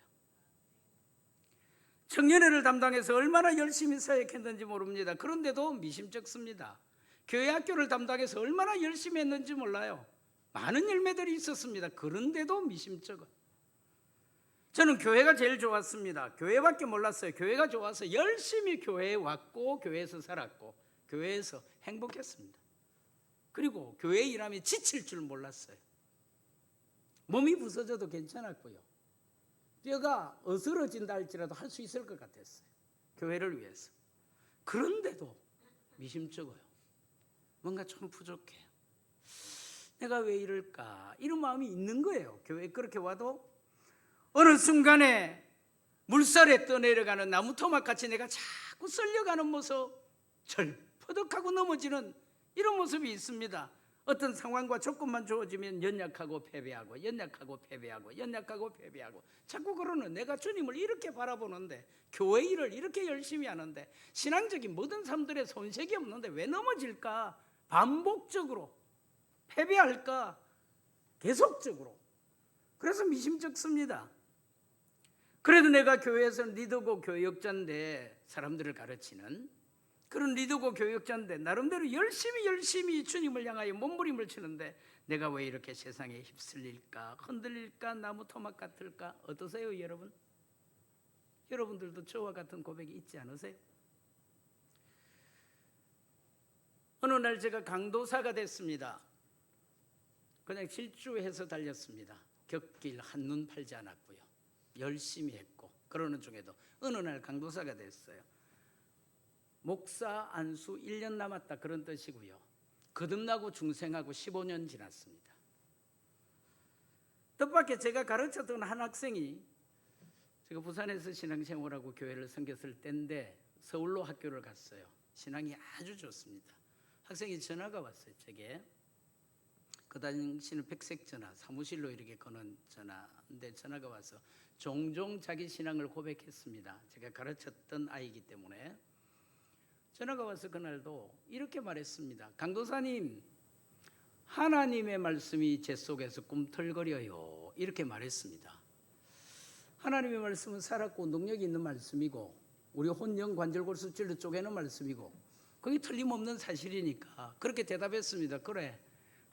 Speaker 3: 청년회를 담당해서 얼마나 열심히 사역했는지 모릅니다. 그런데도 미심쩍습니다. 교회 학교를 담당해서 얼마나 열심히 했는지 몰라요. 많은 열매들이 있었습니다. 그런데도 미심쩍어요. 저는 교회가 제일 좋았습니다. 교회밖에 몰랐어요. 교회가 좋아서 열심히 교회에 왔고 교회에서 살았고 교회에서 행복했습니다. 그리고 교회 일하면 지칠 줄 몰랐어요. 몸이 부서져도 괜찮았고요. 뼈가 어스러진다 할지라도 할 수 있을 것 같았어요. 교회를 위해서. 그런데도 미심쩍어요. 뭔가 좀 부족해요. 내가 왜 이럴까? 이런 마음이 있는 거예요. 교회에 그렇게 와도 어느 순간에 물살에 떠내려가는 나무 토막같이 내가 자꾸 쓸려가는 모습, 절퍼덕하고 넘어지는 이런 모습이 있습니다. 어떤 상황과 조건만 주어지면 연약하고 패배하고 연약하고 패배하고 연약하고 패배하고 자꾸 그러는 내가 주님을 이렇게 바라보는데 교회 일을 이렇게 열심히 하는데 신앙적인 모든 삶들에 손색이 없는데 왜 넘어질까? 반복적으로 패배할까? 계속적으로. 그래서 미심쩍습니다. 그래도 내가 교회에서 리더고 교역자인데 사람들을 가르치는 그런 리더고 교역자인데 나름대로 열심히 주님을 향하여 몸부림을 치는데 내가 왜 이렇게 세상에 휩쓸릴까? 흔들릴까? 나무 토막 같을까? 어떠세요 여러분? 여러분들도 저와 같은 고백이 있지 않으세요? 어느 날 제가 강도사가 됐습니다. 그냥 질주해서 달렸습니다. 곁길 한눈 팔지 않았고요. 열심히 했고 그러는 중에도 어느 날 강도사가 됐어요. 목사 안수 1년 남았다 그런 뜻이고요. 거듭나고 중생하고 15년 지났습니다. 뜻밖의 제가 가르쳤던 한 학생이 제가 부산에서 신앙생활하고 교회를 섬겼을 때인데 서울로 학교를 갔어요. 신앙이 아주 좋습니다. 학생이 전화가 왔어요. 제게. 그 당시는 백색 전화, 사무실로 이렇게 거는 전화인데 전화가 와서 종종 자기 신앙을 고백했습니다. 제가 가르쳤던 아이이기 때문에 전화가 와서 그날도 이렇게 말했습니다. 강도사님, 하나님의 말씀이 제 속에서 꿈틀거려요. 이렇게 말했습니다. 하나님의 말씀은 살았고 능력이 있는 말씀이고 우리 혼영 관절골수 찔러 쪼개는 말씀이고 그게 틀림없는 사실이니까 그렇게 대답했습니다. 그래,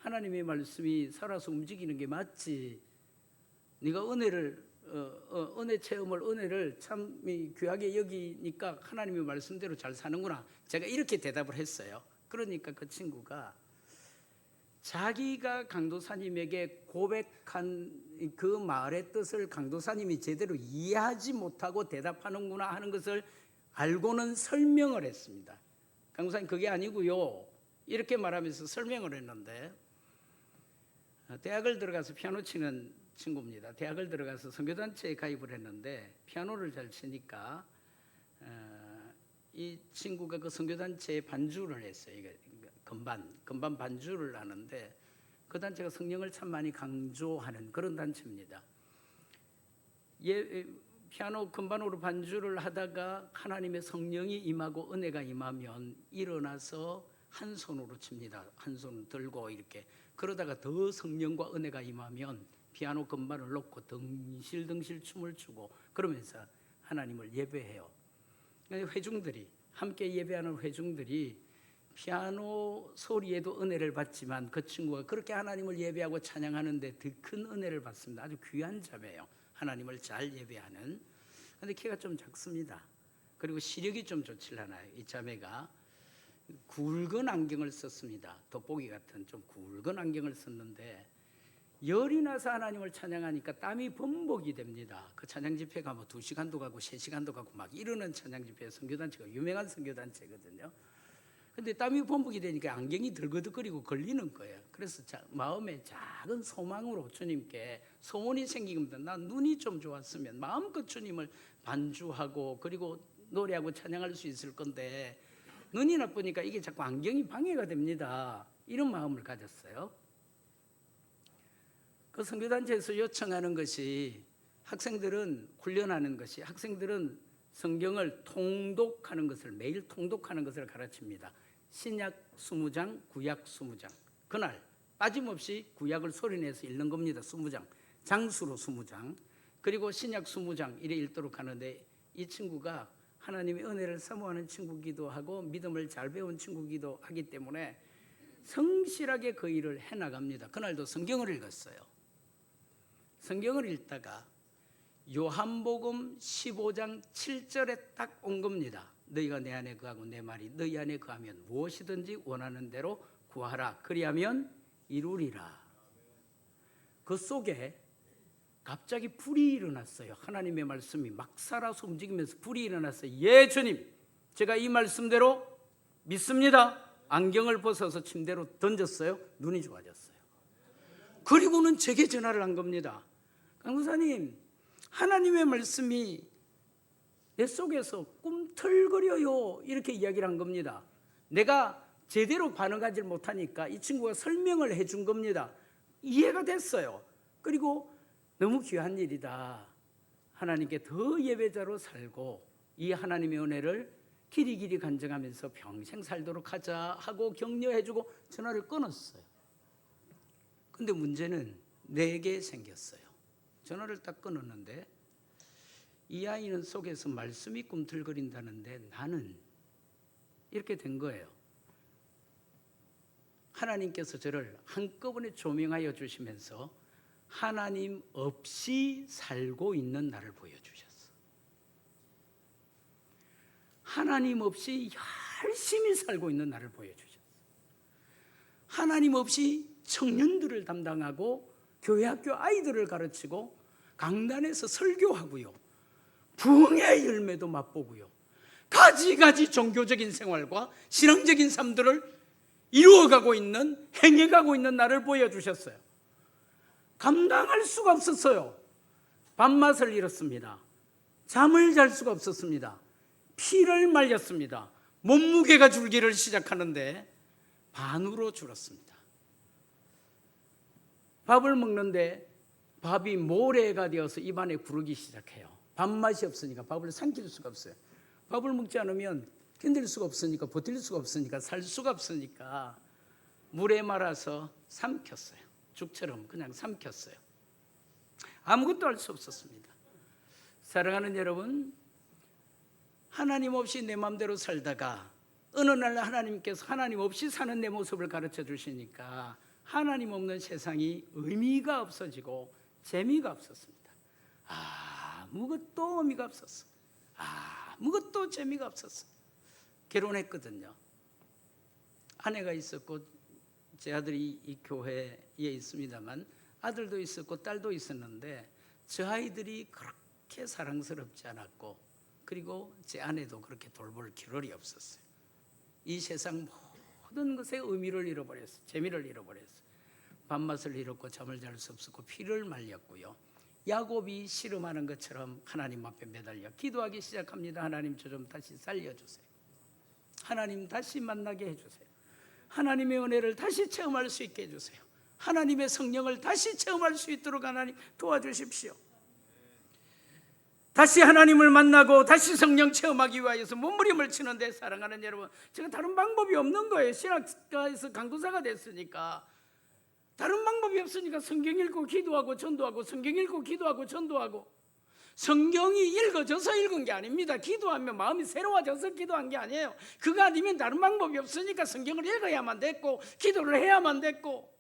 Speaker 3: 하나님의 말씀이 살아서 움직이는 게 맞지. 네가 은혜 체험을 은혜를 참 귀하게 여기니까 하나님의 말씀대로 잘 사는구나. 제가 이렇게 대답을 했어요. 그러니까 그 친구가 자기가 강도사님에게 고백한 그 말의 뜻을 강도사님이 제대로 이해하지 못하고 대답하는구나 하는 것을 알고는 설명을 했습니다. 강도사님 그게 아니고요, 이렇게 말하면서 설명을 했는데, 대학을 들어가서 피아노 치는 친구입니다. 대학을 들어가서 선교단체에 가입을 했는데 피아노를 잘 치니까 이 친구가 그 선교단체에 반주를 했어요. 이게 건반 반주를 하는데 그 단체가 성령을 참 많이 강조하는 그런 단체입니다. 피아노 건반으로 반주를 하다가 하나님의 성령이 임하고 은혜가 임하면 일어나서 한 손으로 칩니다. 한 손 들고 이렇게. 그러다가 더 성령과 은혜가 임하면 피아노 건반을 놓고 덩실덩실 춤을 추고 그러면서 하나님을 예배해요. 회중들이, 함께 예배하는 회중들이 피아노 소리에도 은혜를 받지만 그 친구가 그렇게 하나님을 예배하고 찬양하는데 더 큰 은혜를 받습니다. 아주 귀한 자매예요. 하나님을 잘 예배하는. 그런데 키가 좀 작습니다. 그리고 시력이 좀 좋질 않아요. 이 자매가 굵은 안경을 썼습니다. 돋보기 같은 좀 굵은 안경을 썼는데 열이 나서 하나님을 찬양하니까 땀이 범벅이 됩니다. 그 찬양 집회 가면 2시간도 가고 3시간도 가고 막 이러는 찬양 집회, 선교단체가 유명한 선교단체거든요. 근데 땀이 범벅이 되니까 안경이 들거덕거리고 걸리는 거예요. 그래서 마음에 작은 소망으로 주님께 소원이 생긴 겁니다. 난 눈이 좀 좋았으면 마음껏 주님을 반주하고 그리고 노래하고 찬양할 수 있을 건데 눈이 나쁘니까 이게 자꾸 안경이 방해가 됩니다. 이런 마음을 가졌어요. 그 선교단체에서 요청하는 것이 학생들은 훈련하는 것이 학생들은 성경을 통독하는 것을 매일 통독하는 것을 가르칩니다. 신약 20장, 구약 20장. 그날 빠짐없이 구약을 소리내서 읽는 겁니다. 20장. 장수로 20장. 그리고 신약 20장 이래 읽도록 하는데 이 친구가 하나님의 은혜를 사모하는 친구기도 하고 믿음을 잘 배운 친구기도 하기 때문에 성실하게 그 일을 해나갑니다. 그날도 성경을 읽었어요. 성경을 읽다가 요한복음 15장 7절에 딱 온 겁니다. 너희가 내 안에 거하고 내 말이 너희 안에 거하면 무엇이든지 원하는 대로 구하라. 그리하면 이루리라. 그 속에 갑자기 불이 일어났어요. 하나님의 말씀이 막 살아서 움직이면서 불이 일어났어요. 예 주님, 제가 이 말씀대로 믿습니다. 안경을 벗어서 침대로 던졌어요. 눈이 좋아졌어요. 그리고는 제게 전화를 한 겁니다. 강도사님, 하나님의 말씀이 내 속에서 꿈틀거려요. 이렇게 이야기를 한 겁니다. 내가 제대로 반응하지 못하니까 이 친구가 설명을 해준 겁니다. 이해가 됐어요. 그리고 너무 귀한 일이다. 하나님께 더 예배자로 살고 이 하나님의 은혜를 길이길이 간증하면서 평생 살도록 하자 하고 격려해주고 전화를 끊었어요. 근데 문제는 내게 생겼어요. 전화를 딱 끊었는데 이 아이는 속에서 말씀이 꿈틀거린다는데 나는 이렇게 된 거예요. 하나님께서 저를 한꺼번에 조명하여 주시면서 하나님 없이 살고 있는 나를 보여주셨어. 하나님 없이 열심히 살고 있는 나를 보여주셨어. 하나님 없이 청년들을 담당하고 교회 학교 아이들을 가르치고 강단에서 설교하고요, 부흥의 열매도 맛보고요, 가지가지 종교적인 생활과 신앙적인 삶들을 이루어가고 있는, 행해가고 있는 나를 보여주셨어요. 감당할 수가 없었어요. 밥맛을 잃었습니다. 잠을 잘 수가 없었습니다. 피를 말렸습니다. 몸무게가 줄기를 시작하는데 반으로 줄었습니다. 밥을 먹는데 밥이 모래가 되어서 입안에 구르기 시작해요. 밥맛이 없으니까 밥을 삼킬 수가 없어요. 밥을 먹지 않으면 견딜 수가 없으니까, 버틸 수가 없으니까, 살 수가 없으니까 물에 말아서 삼켰어요. 죽처럼 그냥 삼켰어요. 아무것도 할 수 없었습니다. 사랑하는 여러분, 하나님 없이 내 마음대로 살다가 어느 날 하나님께서 하나님 없이 사는 내 모습을 가르쳐 주시니까 하나님 없는 세상이 의미가 없어지고 재미가 없었습니다. 아무것도 의미가 없었어. 아무것도 재미가 없었어. 결혼했거든요. 아내가 있었고 제 아들이 이 교회에 있습니다만 아들도 있었고 딸도 있었는데 저 아이들이 그렇게 사랑스럽지 않았고 그리고 제 아내도 그렇게 돌볼 겨를이 없었어요. 이 세상 모든 것의 의미를 잃어버렸어요. 재미를 잃어버렸어요. 밥맛을 잃었고 잠을 잘 수 없었고 피를 말렸고요. 야곱이 씨름하는 것처럼 하나님 앞에 매달려 기도하기 시작합니다. 하나님 저 좀 다시 살려주세요. 하나님 다시 만나게 해주세요. 하나님의 은혜를 다시 체험할 수 있게 해주세요. 하나님의 성령을 다시 체험할 수 있도록 하나님 도와주십시오. 다시 하나님을 만나고 다시 성령 체험하기 위해서 몸부림을 치는데 사랑하는 여러분, 제가 다른 방법이 없는 거예요. 신학가에서 강도사가 됐으니까 다른 방법이 없으니까 성경 읽고 기도하고 전도하고 성경 읽고 기도하고 전도하고. 성경이 읽어져서 읽은 게 아닙니다. 기도하면 마음이 새로워져서 기도한 게 아니에요. 그거 아니면 다른 방법이 없으니까 성경을 읽어야만 됐고 기도를 해야만 됐고,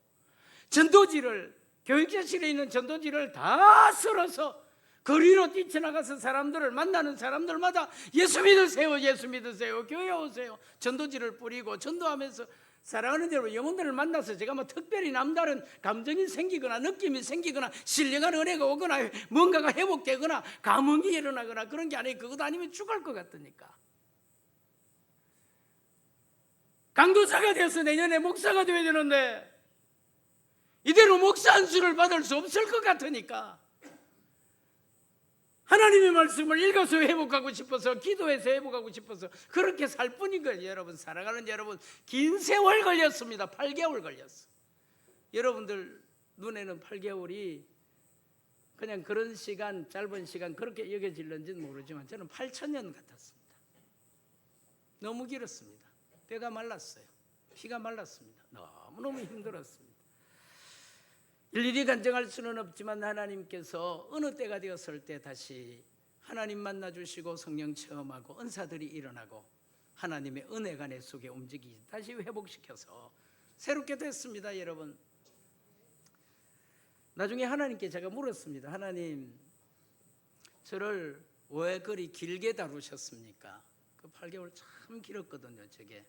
Speaker 3: 전도지를 교육자실에 있는 전도지를 다 쓸어서 거리로 뛰쳐나가서 사람들을 만나는 사람들마다 예수 믿으세요, 예수 믿으세요, 교회 오세요, 전도지를 뿌리고 전도하면서 사랑하는 여러분, 영혼들을 만나서 제가 뭐 특별히 남다른 감정이 생기거나 느낌이 생기거나 신령한 은혜가 오거나 뭔가가 회복되거나 감흥이 일어나거나 그런 게 아니에요. 그것도 아니면 죽을 것 같으니까. 강도사가 돼서 내년에 목사가 돼야 되는데 이대로 목사 안수를 받을 수 없을 것 같으니까 하나님의 말씀을 읽어서 회복하고 싶어서, 기도해서 회복하고 싶어서 그렇게 살 뿐인 거예요. 여러분, 사랑하는 여러분, 긴 세월 걸렸습니다. 8개월 걸렸어. 여러분들 눈에는 8개월이 그냥 그런 시간, 짧은 시간 그렇게 여겨질는지는 모르지만 저는 8,000년 같았습니다. 너무 길었습니다. 뼈가 말랐어요. 피가 말랐습니다. 너무너무 힘들었습니다. 일일이 간증할 수는 없지만 하나님께서 어느 때가 되었을 때 다시 하나님 만나주시고 성령 체험하고 은사들이 일어나고 하나님의 은혜가 내 속에 움직이지 다시 회복시켜서 새롭게 됐습니다. 여러분, 나중에 하나님께 제가 물었습니다. 하나님, 저를 왜 그리 길게 다루셨습니까? 그 8개월 참 길었거든요. 저게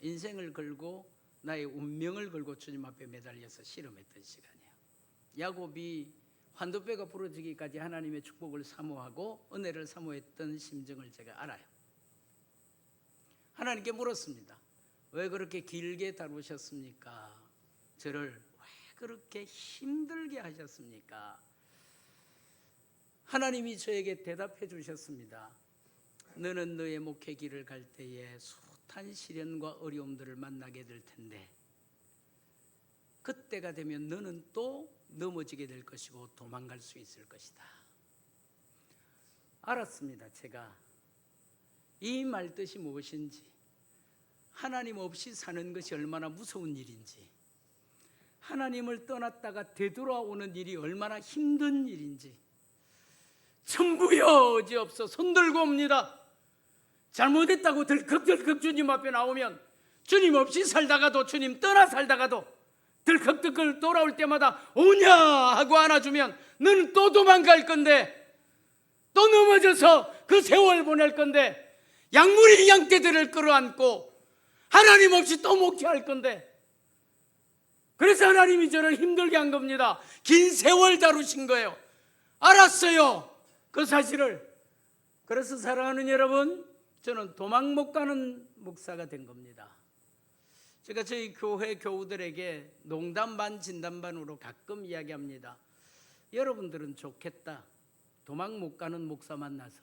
Speaker 3: 인생을 걸고 나의 운명을 걸고 주님 앞에 매달려서 씨름했던 시간이에요. 야곱이 환도뼈가 부러지기까지 하나님의 축복을 사모하고 은혜를 사모했던 심정을 제가 알아요. 하나님께 물었습니다. 왜 그렇게 길게 다루셨습니까? 저를 왜 그렇게 힘들게 하셨습니까? 하나님이 저에게 대답해 주셨습니다. 너는 너의 목회 길을 갈 때에 숱한 시련과 어려움들을 만나게 될 텐데 그때가 되면 너는 또 넘어지게 될 것이고 도망갈 수 있을 것이다. 알았습니다. 제가 이 말뜻이 무엇인지, 하나님 없이 사는 것이 얼마나 무서운 일인지, 하나님을 떠났다가 되돌아오는 일이 얼마나 힘든 일인지. 천부여 어지없어 손들고 옵니다. 잘못했다고 덜컥덜컥 주님 앞에 나오면 주님 없이 살다가도, 주님 떠나 살다가도 덜컥덜컥 돌아올 때마다 오냐 하고 안아주면 너는 또 도망갈 건데, 또 넘어져서 그 세월 보낼 건데, 양무리 양떼들을 끌어안고 하나님 없이 또 목회할 건데. 그래서 하나님이 저를 힘들게 한 겁니다. 긴 세월 다루신 거예요. 알았어요, 그 사실을. 그래서 사랑하는 여러분, 저는 도망 못 가는 목사가 된 겁니다. 제가 저희 교회 교우들에게 농담 반 진담 반으로 가끔 이야기합니다. 여러분들은 좋겠다, 도망 못 가는 목사 만나서.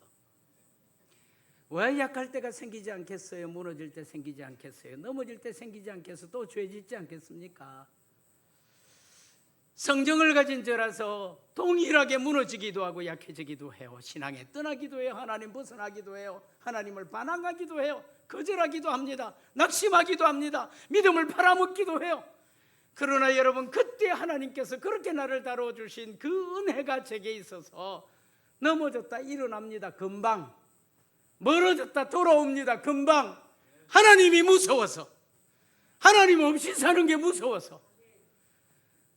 Speaker 3: 왜 약할 때가 생기지 않겠어요? 무너질 때 생기지 않겠어요? 넘어질 때 생기지 않겠어요? 또 죄 짓지 않겠습니까? 성경을 가진 저라서 동일하게 무너지기도 하고 약해지기도 해요. 신앙에 떠나기도 해요. 하나님 벗어나기도 해요. 하나님을 반항하기도 해요. 거절하기도 합니다. 낙심하기도 합니다. 믿음을 팔아먹기도 해요. 그러나 여러분, 그때 하나님께서 그렇게 나를 다뤄주신 그 은혜가 제게 있어서 넘어졌다 일어납니다. 금방. 멀어졌다 돌아옵니다. 금방. 하나님이 무서워서, 하나님 없이 사는 게 무서워서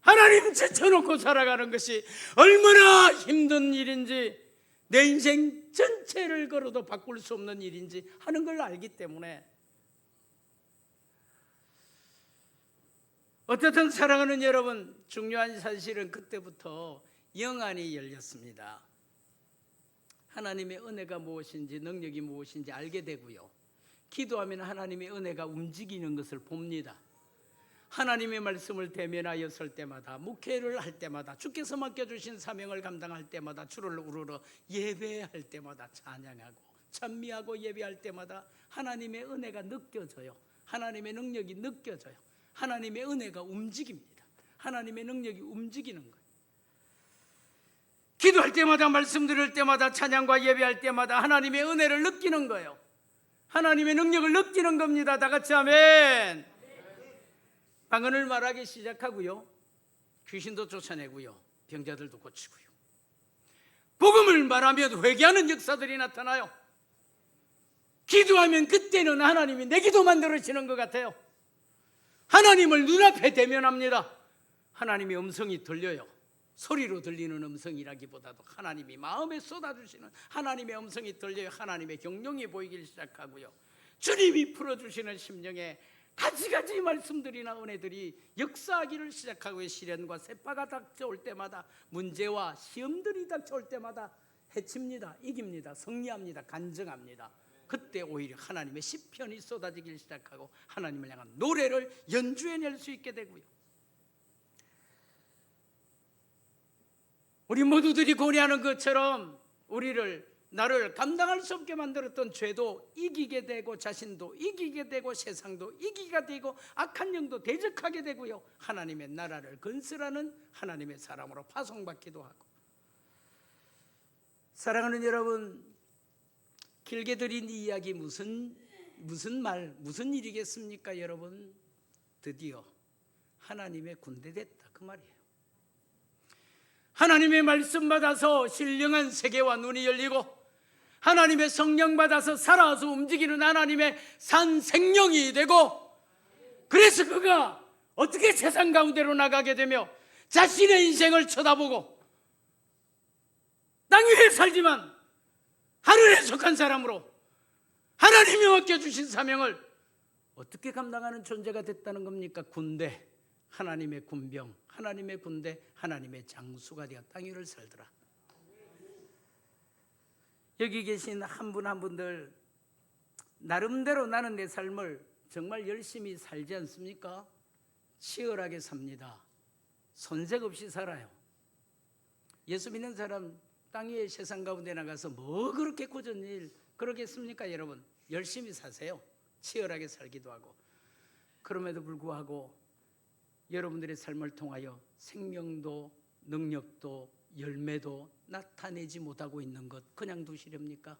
Speaker 3: 하나님 제쳐놓고 살아가는 것이 얼마나 힘든 일인지, 내 인생 전체를 걸어도 바꿀 수 없는 일인지 하는 걸 알기 때문에, 어쨌든 사랑하는 여러분, 중요한 사실은 그때부터 영안이 열렸습니다. 하나님의 은혜가 무엇인지, 능력이 무엇인지 알게 되고요, 기도하면 하나님의 은혜가 움직이는 것을 봅니다. 하나님의 말씀을 대면하여 설 때마다, 목회를 할 때마다, 주께서 맡겨주신 사명을 감당할 때마다, 주를 우러러 예배할 때마다, 찬양하고 찬미하고 예배할 때마다 하나님의 은혜가 느껴져요. 하나님의 능력이 느껴져요. 하나님의 은혜가 움직입니다. 하나님의 능력이 움직이는 거예요. 기도할 때마다, 말씀 들을 때마다, 찬양과 예배할 때마다 하나님의 은혜를 느끼는 거예요. 하나님의 능력을 느끼는 겁니다. 다 같이 아멘. 방언을 말하기 시작하고요, 귀신도 쫓아내고요, 병자들도 고치고요, 복음을 말하면 회개하는 역사들이 나타나요. 기도하면 그때는 하나님이 내 기도만 들으시는 것 같아요. 하나님을 눈앞에 대면합니다. 하나님의 음성이 들려요. 소리로 들리는 음성이라기보다도 하나님이 마음에 쏟아주시는 하나님의 음성이 들려요. 하나님의 경륜이 보이기 시작하고요, 주님이 풀어주시는 심령에 가지가지 말씀들이나 은혜들이 역사하기를 시작하고, 시련과 세파가 닥쳐올 때마다, 문제와 시험들이 닥쳐올 때마다 해칩니다. 이깁니다. 승리합니다. 간증합니다. 그때 오히려 하나님의 시편이 쏟아지기 시작하고 하나님을 향한 노래를 연주해낼 수 있게 되고요, 우리 모두들이 고뇌하는 것처럼 나를 감당할 수 없게 만들었던 죄도 이기게 되고, 자신도 이기게 되고, 세상도 이기게 되고, 악한 영도 대적하게 되고요, 하나님의 나라를 건설하는 하나님의 사람으로 파송받기도 하고. 사랑하는 여러분, 길게 드린 이 이야기 무슨 일이겠습니까? 여러분, 드디어 하나님의 군대 됐다, 그 말이에요. 하나님의 말씀 받아서 신령한 세계와 눈이 열리고, 하나님의 성령 받아서 살아서 움직이는 하나님의 산 생명이 되고, 그래서 그가 어떻게 세상 가운데로 나가게 되며 자신의 인생을 쳐다보고, 땅 위에 살지만 하늘에 속한 사람으로 하나님이 맡겨주신 사명을 어떻게 감당하는 존재가 됐다는 겁니까? 군대, 하나님의 군병, 하나님의 군대, 하나님의 장수가 되어 땅 위를 살더라. 여기 계신 한 분 한 분들, 나름대로 나는 내 삶을 정말 열심히 살지 않습니까? 치열하게 삽니다. 손색 없이 살아요. 예수 믿는 사람 땅 위에 세상 가운데 나가서 뭐 그렇게 고전 일 그러겠습니까? 여러분, 열심히 사세요. 치열하게 살기도 하고. 그럼에도 불구하고 여러분들의 삶을 통하여 생명도 능력도 열매도 나타내지 못하고 있는 것 그냥 두시렵니까?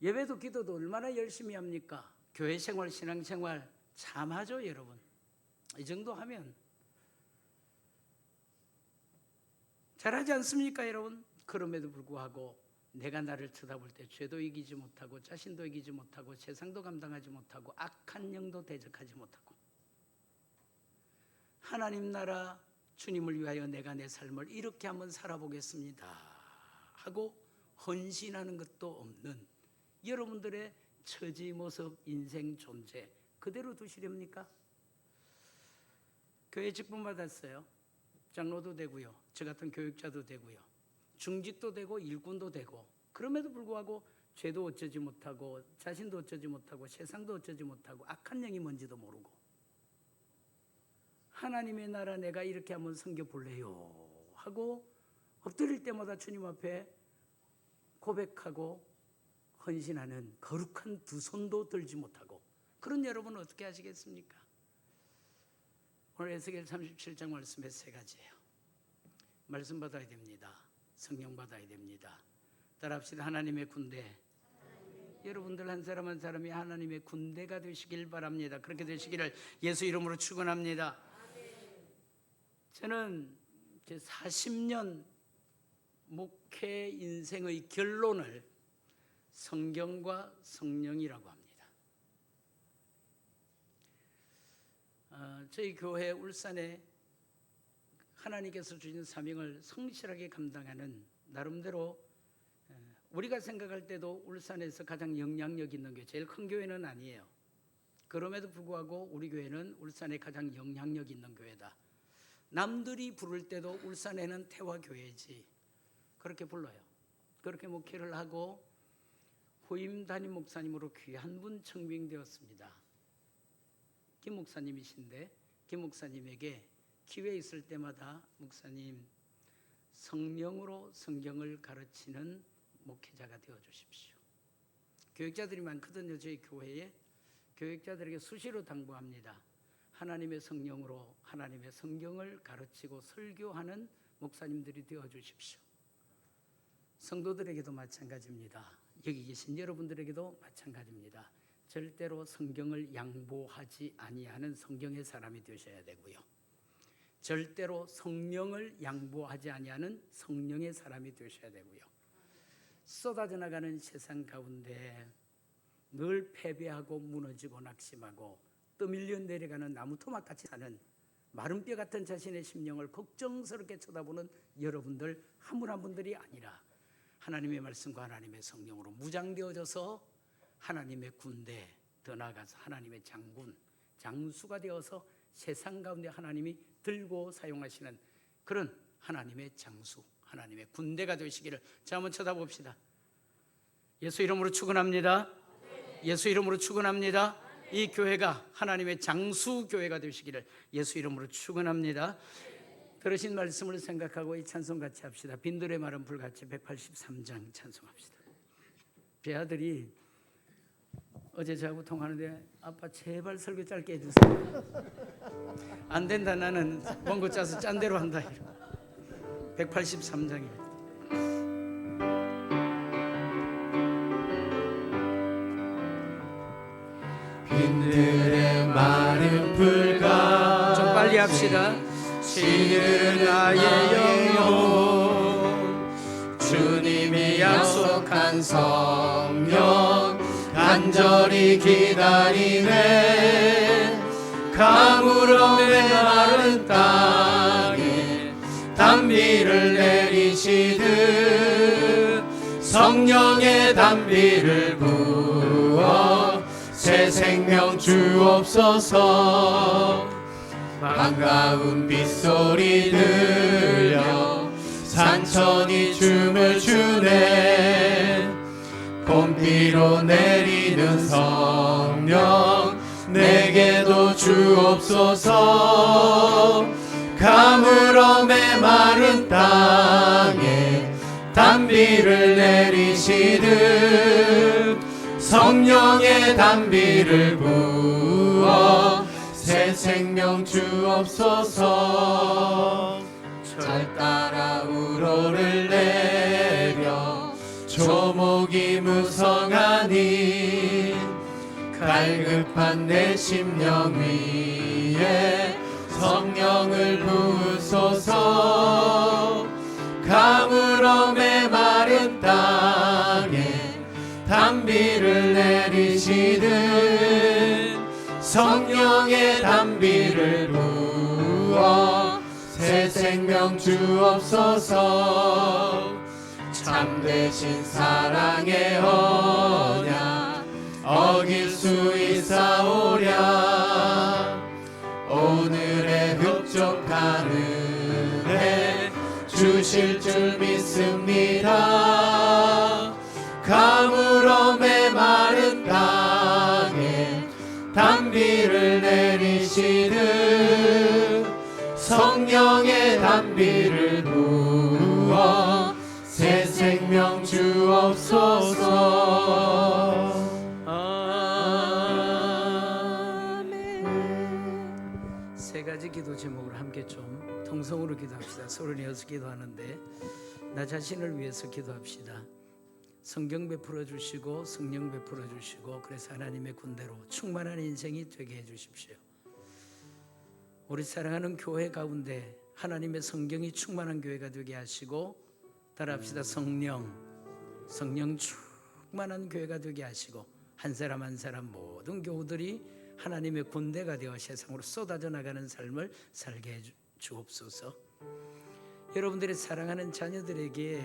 Speaker 3: 예배도 기도도 얼마나 열심히 합니까? 교회 생활, 신앙생활 참하죠, 여러분. 이 정도 하면 잘하지 않습니까, 여러분? 그럼에도 불구하고 내가 나를 쳐다볼 때 죄도 이기지 못하고, 자신도 이기지 못하고, 세상도 감당하지 못하고, 악한 영도 대적하지 못하고, 하나님 나라 주님을 위하여 내가 내 삶을 이렇게 한번 살아보겠습니다 하고 헌신하는 것도 없는 여러분들의 처지, 모습, 인생, 존재 그대로 두시렵니까? 교회 직분 받았어요. 장로도 되고요, 저 같은 교육자도 되고요, 중직도 되고 일꾼도 되고, 그럼에도 불구하고 죄도 어쩌지 못하고, 자신도 어쩌지 못하고, 세상도 어쩌지 못하고, 악한 영이 뭔지도 모르고, 하나님의 나라 내가 이렇게 한번 섬겨볼래요 하고 엎드릴 때마다 주님 앞에 고백하고 헌신하는 거룩한 두 손도 들지 못하고, 그런 여러분은 어떻게 하시겠습니까? 오늘 에스겔 37장 말씀의 세 가지예요. 말씀 받아야 됩니다. 성령 받아야 됩니다. 따라합시다. 하나님의 군대. 여러분들 한 사람 한 사람이 하나님의 군대가 되시길 바랍니다. 그렇게 되시기를 예수 이름으로 축원합니다. 저는 제 40년 목회 인생의 결론을 성경과 성령이라고 합니다. 저희 교회 울산에 하나님께서 주신 사명을 성실하게 감당하는 나름대로 우리가 생각할 때도 울산에서 가장 영향력 있는 교회, 제일 큰 교회는 아니에요. 그럼에도 불구하고 우리 교회는 울산에 가장 영향력 있는 교회다. 남들이 부를 때도 울산에는 태화교회지 그렇게 불러요. 그렇게 목회를 하고 후임 담임 목사님으로 귀한 분 청빙되었습니다. 김 목사님이신데 김 목사님에게 기회 있을 때마다 목사님 성령으로 성경을 가르치는 목회자가 되어 주십시오. 교육자들이 많거든요. 저희 교회에 교육자들에게 수시로 당부합니다. 하나님의 성령으로 하나님의 성경을 가르치고 설교하는 목사님들이 되어 주십시오. 성도들에게도 마찬가지입니다. 여기 계신 여러분들에게도 마찬가지입니다. 절대로 성경을 양보하지 아니하는 성경의 사람이 되셔야 되고요. 절대로 성령을 양보하지 아니하는 성령의 사람이 되셔야 되고요. 쏟아져 나가는 세상 가운데 늘 패배하고 무너지고 낙심하고 떠밀려 내려가는 나무토막같이 사는 마른 뼈 같은 자신의 심령을 걱정스럽게 쳐다보는 여러분들 한 분 한 분들이 아니라 하나님의 말씀과 하나님의 성령으로 무장되어져서 하나님의 군대, 더 나아가서 하나님의 장군, 장수가 되어서 세상 가운데 하나님이 들고 사용하시는 그런 하나님의 장수, 하나님의 군대가 되시기를 자 한번 쳐다봅시다. 예수 이름으로 축원합니다. 예수 이름으로 축원합니다. 이 교회가 하나님의 장수 교회가 되시기를 예수 이름으로 축원합니다. 들으신 말씀을 생각하고 이 찬송 같이 합시다. 빈들의 마른 불같이 183장 찬송합시다. 배아들이 어제 저하고 통화하는데 아빠 제발 설교 짧게 해주세요. 안 된다 나는 원고 짜서 짠 대로 한다. 183장입니다.
Speaker 1: 빈들의 마른 불과
Speaker 3: 좀 빨리 합시다.
Speaker 1: 치는 나의 영혼 주님이 약속한 성령 간절히 기다리네. 가물음의 마른 땅에 단비를 내리시듯 성령의 단비를 부어 새 생명 주옵소서. 반가운 빗소리 들려 산천이 춤을 추네. 봄비로 내리는 성령 내게도 주옵소서. 가물음의 마른 땅에 단비를 내리시듯 성령의 단비를 부어 새 생명 주옵소서. 절 따라 우로를 내려 조목이 무성하니 갈급한 내 심령 위에 성령을 부으소서. 가물음의 마른 땅에 단비를 내리시듯 성령의 단비를 부어 새 생명 주옵소서. 참되신 사랑의 언약 어길 수 있사오랴. 오늘의 흡족한 은혜 주실 줄 믿습니다. 가물음의 마른 땅에 단비를 내리시듯 성령의 단비를 부어 새 생명 주옵소서.
Speaker 3: 아멘. 세 가지 기도 제목을 함께 좀 통성으로 기도합시다. 36 기도하는데 나 자신을 위해서 기도합시다. 성경 베풀어 주시고 성령 베풀어 주시고 그래서 하나님의 군대로 충만한 인생이 되게 해 주십시오. 우리 사랑하는 교회 가운데 하나님의 성경이 충만한 교회가 되게 하시고 따라합시다. 성령 충만한 교회가 되게 하시고 한 사람 한 사람 모든 교우들이 하나님의 군대가 되어 세상으로 쏟아져 나가는 삶을 살게 해 주옵소서. 여러분들의 사랑하는 자녀들에게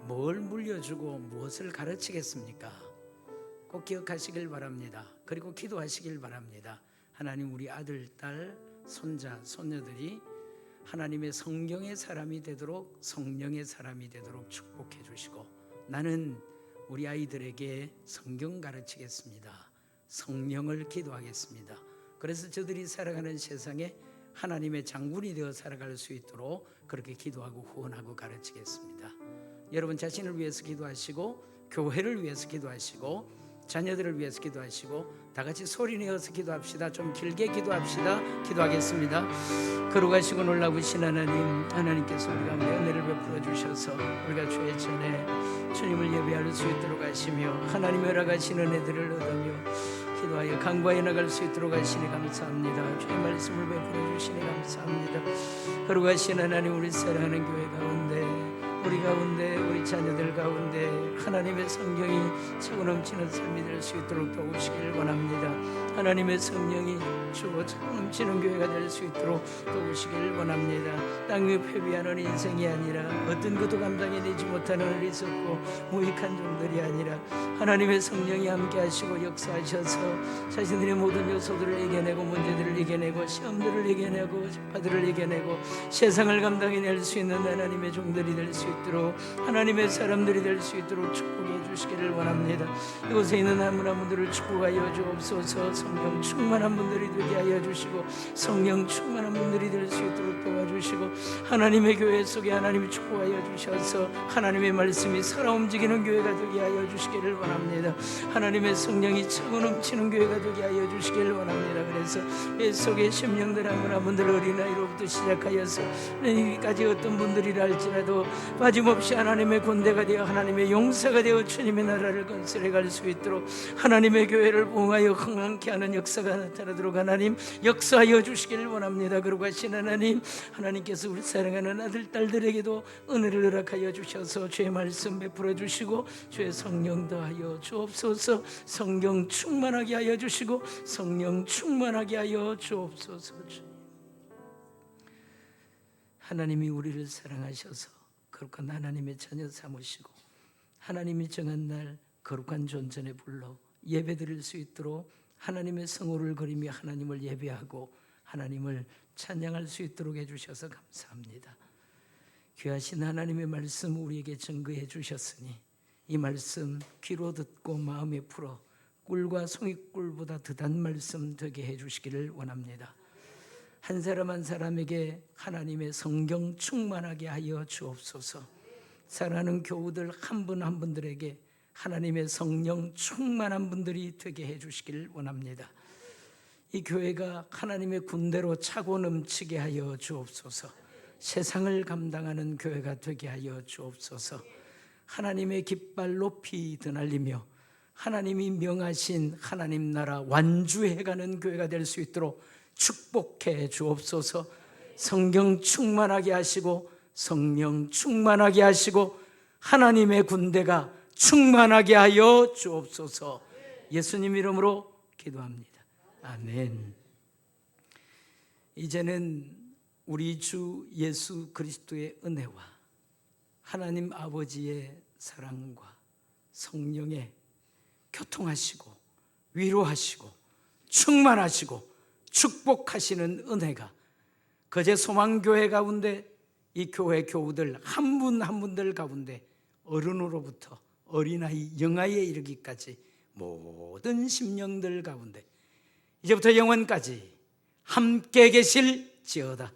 Speaker 3: 뭘 물려주고 무엇을 가르치겠습니까? 꼭 기억하시길 바랍니다. 그리고 기도하시길 바랍니다. 하나님, 우리 아들, 딸, 손자, 손녀들이 하나님의 성경의 사람이 되도록, 성령의 사람이 되도록 축복해 주시고, 나는 우리 아이들에게 성경 가르치겠습니다. 성령을 기도하겠습니다. 그래서 저들이 살아가는 세상에 하나님의 장군이 되어 살아갈 수 있도록 그렇게 기도하고 후원하고 가르치겠습니다. 여러분 자신을 위해서 기도하시고, 교회를 위해서 기도하시고, 자녀들을 위해서 기도하시고, 다 같이 소리 내어서 기도합시다. 좀 길게 기도합시다. 기도하겠습니다. 거룩하시고 놀라우신 하나님, 하나님께서 우리 가운데 은혜를 베풀어 주셔서 우리가 주의 전에 주님을 예배할 수 있도록 하시며, 하나님 허락하신 은혜들을 얻으며 기도하여 강구하여 나갈 수 있도록 하시니 감사합니다. 주의 말씀을 베풀어 주시니 감사합니다. 거룩하신 하나님, 우리 사랑하는 교회 가운데, 우리 가운데, 우리 자녀들 가운데 하나님의 성령이 차고 넘치는 삶이 될 수 있도록 도우시길 원합니다. 하나님의 성령이 주고 차고 넘치는 교회가 될 수 있도록 도우시길 원합니다. 땅 위에 패배하는 인생이 아니라 어떤 것도 감당해내지 못하는 어리석고 무익한 종들이 아니라 하나님의 성령이 함께 하시고 역사하셔서 자신들의 모든 요소들을 이겨내고, 문제들을 이겨내고, 시험들을 이겨내고, 재파들을 이겨내고 세상을 감당해낼 수 있는 하나님의 종들이 될 수 있도록, 하나님의 사람들이 될 수 있도록 축복해 주시기를 원합니다. 이곳에 있는 한 분 한 분들을 축복하여 주옵소서. 성령 충만한 분들이 되게 하여 주시고, 성령 충만한 분들이 될 수 있도록 도와주시고, 하나님의 교회 속에 하나님이 축복하여 주셔서 하나님의 말씀이 살아 움직이는 교회가 되게 하여 주시기를 원합니다. 하나님의 성령이 차고 넘치는 교회가 되게 하여 주시기를 원합니다. 그래서 배 속에 심령들 한 분 한 분들 어린아이로부터 시작하여서 여기까지 어떤 분들이라 할지라도 빠짐없이 하나님의 군대가 되어 하나님의 용사가 되어 주님의 나라를 건설해 갈 수 있도록 하나님의 교회를 부흥하여 흥황케 하는 역사가 나타나도록 하나님 역사하여 주시기를 원합니다. 그러고 하신 하나님, 하나님께서 우리 사랑하는 아들 딸들에게도 은혜를 허락하여 주셔서 주의 말씀 베풀어 주시고 주의 성령 더하여 주옵소서. 성령 충만하게 하여 주시고 성령 충만하게 하여 주옵소서. 하나님이 우리를 사랑하셔서 거룩한 하나님의 자녀 삼으시고, 하나님이 정한 날 거룩한 존전에 불러 예배드릴 수 있도록 하나님의 성호를 거리며 하나님을 예배하고 하나님을 찬양할 수 있도록 해주셔서 감사합니다. 귀하신 하나님의 말씀 우리에게 증거해 주셨으니 이 말씀 귀로 듣고 마음에 풀어 꿀과 송이꿀보다 더 단 말씀 되게 해주시기를 원합니다. 한 사람 한 사람에게 하나님의 성경 충만하게 하여 주옵소서. 사랑하는 교우들 한 분 한 분들에게 하나님의 성령 충만한 분들이 되게 해주시길 원합니다. 이 교회가 하나님의 군대로 차고 넘치게 하여 주옵소서. 세상을 감당하는 교회가 되게 하여 주옵소서. 하나님의 깃발 높이 드날리며 하나님이 명하신 하나님 나라 완주해가는 교회가 될 수 있도록 축복해 주옵소서. 성경 충만하게 하시고 성령 충만하게 하시고 하나님의 군대가 충만하게 하여 주옵소서. 예수님 이름으로 기도합니다. 아멘. 이제는 우리 주 예수 그리스도의 은혜와 하나님 아버지의 사랑과 성령의 교통하시고 위로하시고 충만하시고 축복하시는 은혜가 거제 소망교회 가운데 이 교회 교우들 한 분 한 분들 가운데 어른으로부터 어린아이 영아이에 이르기까지 모든 심령들 가운데 이제부터 영원까지 함께 계실지어다.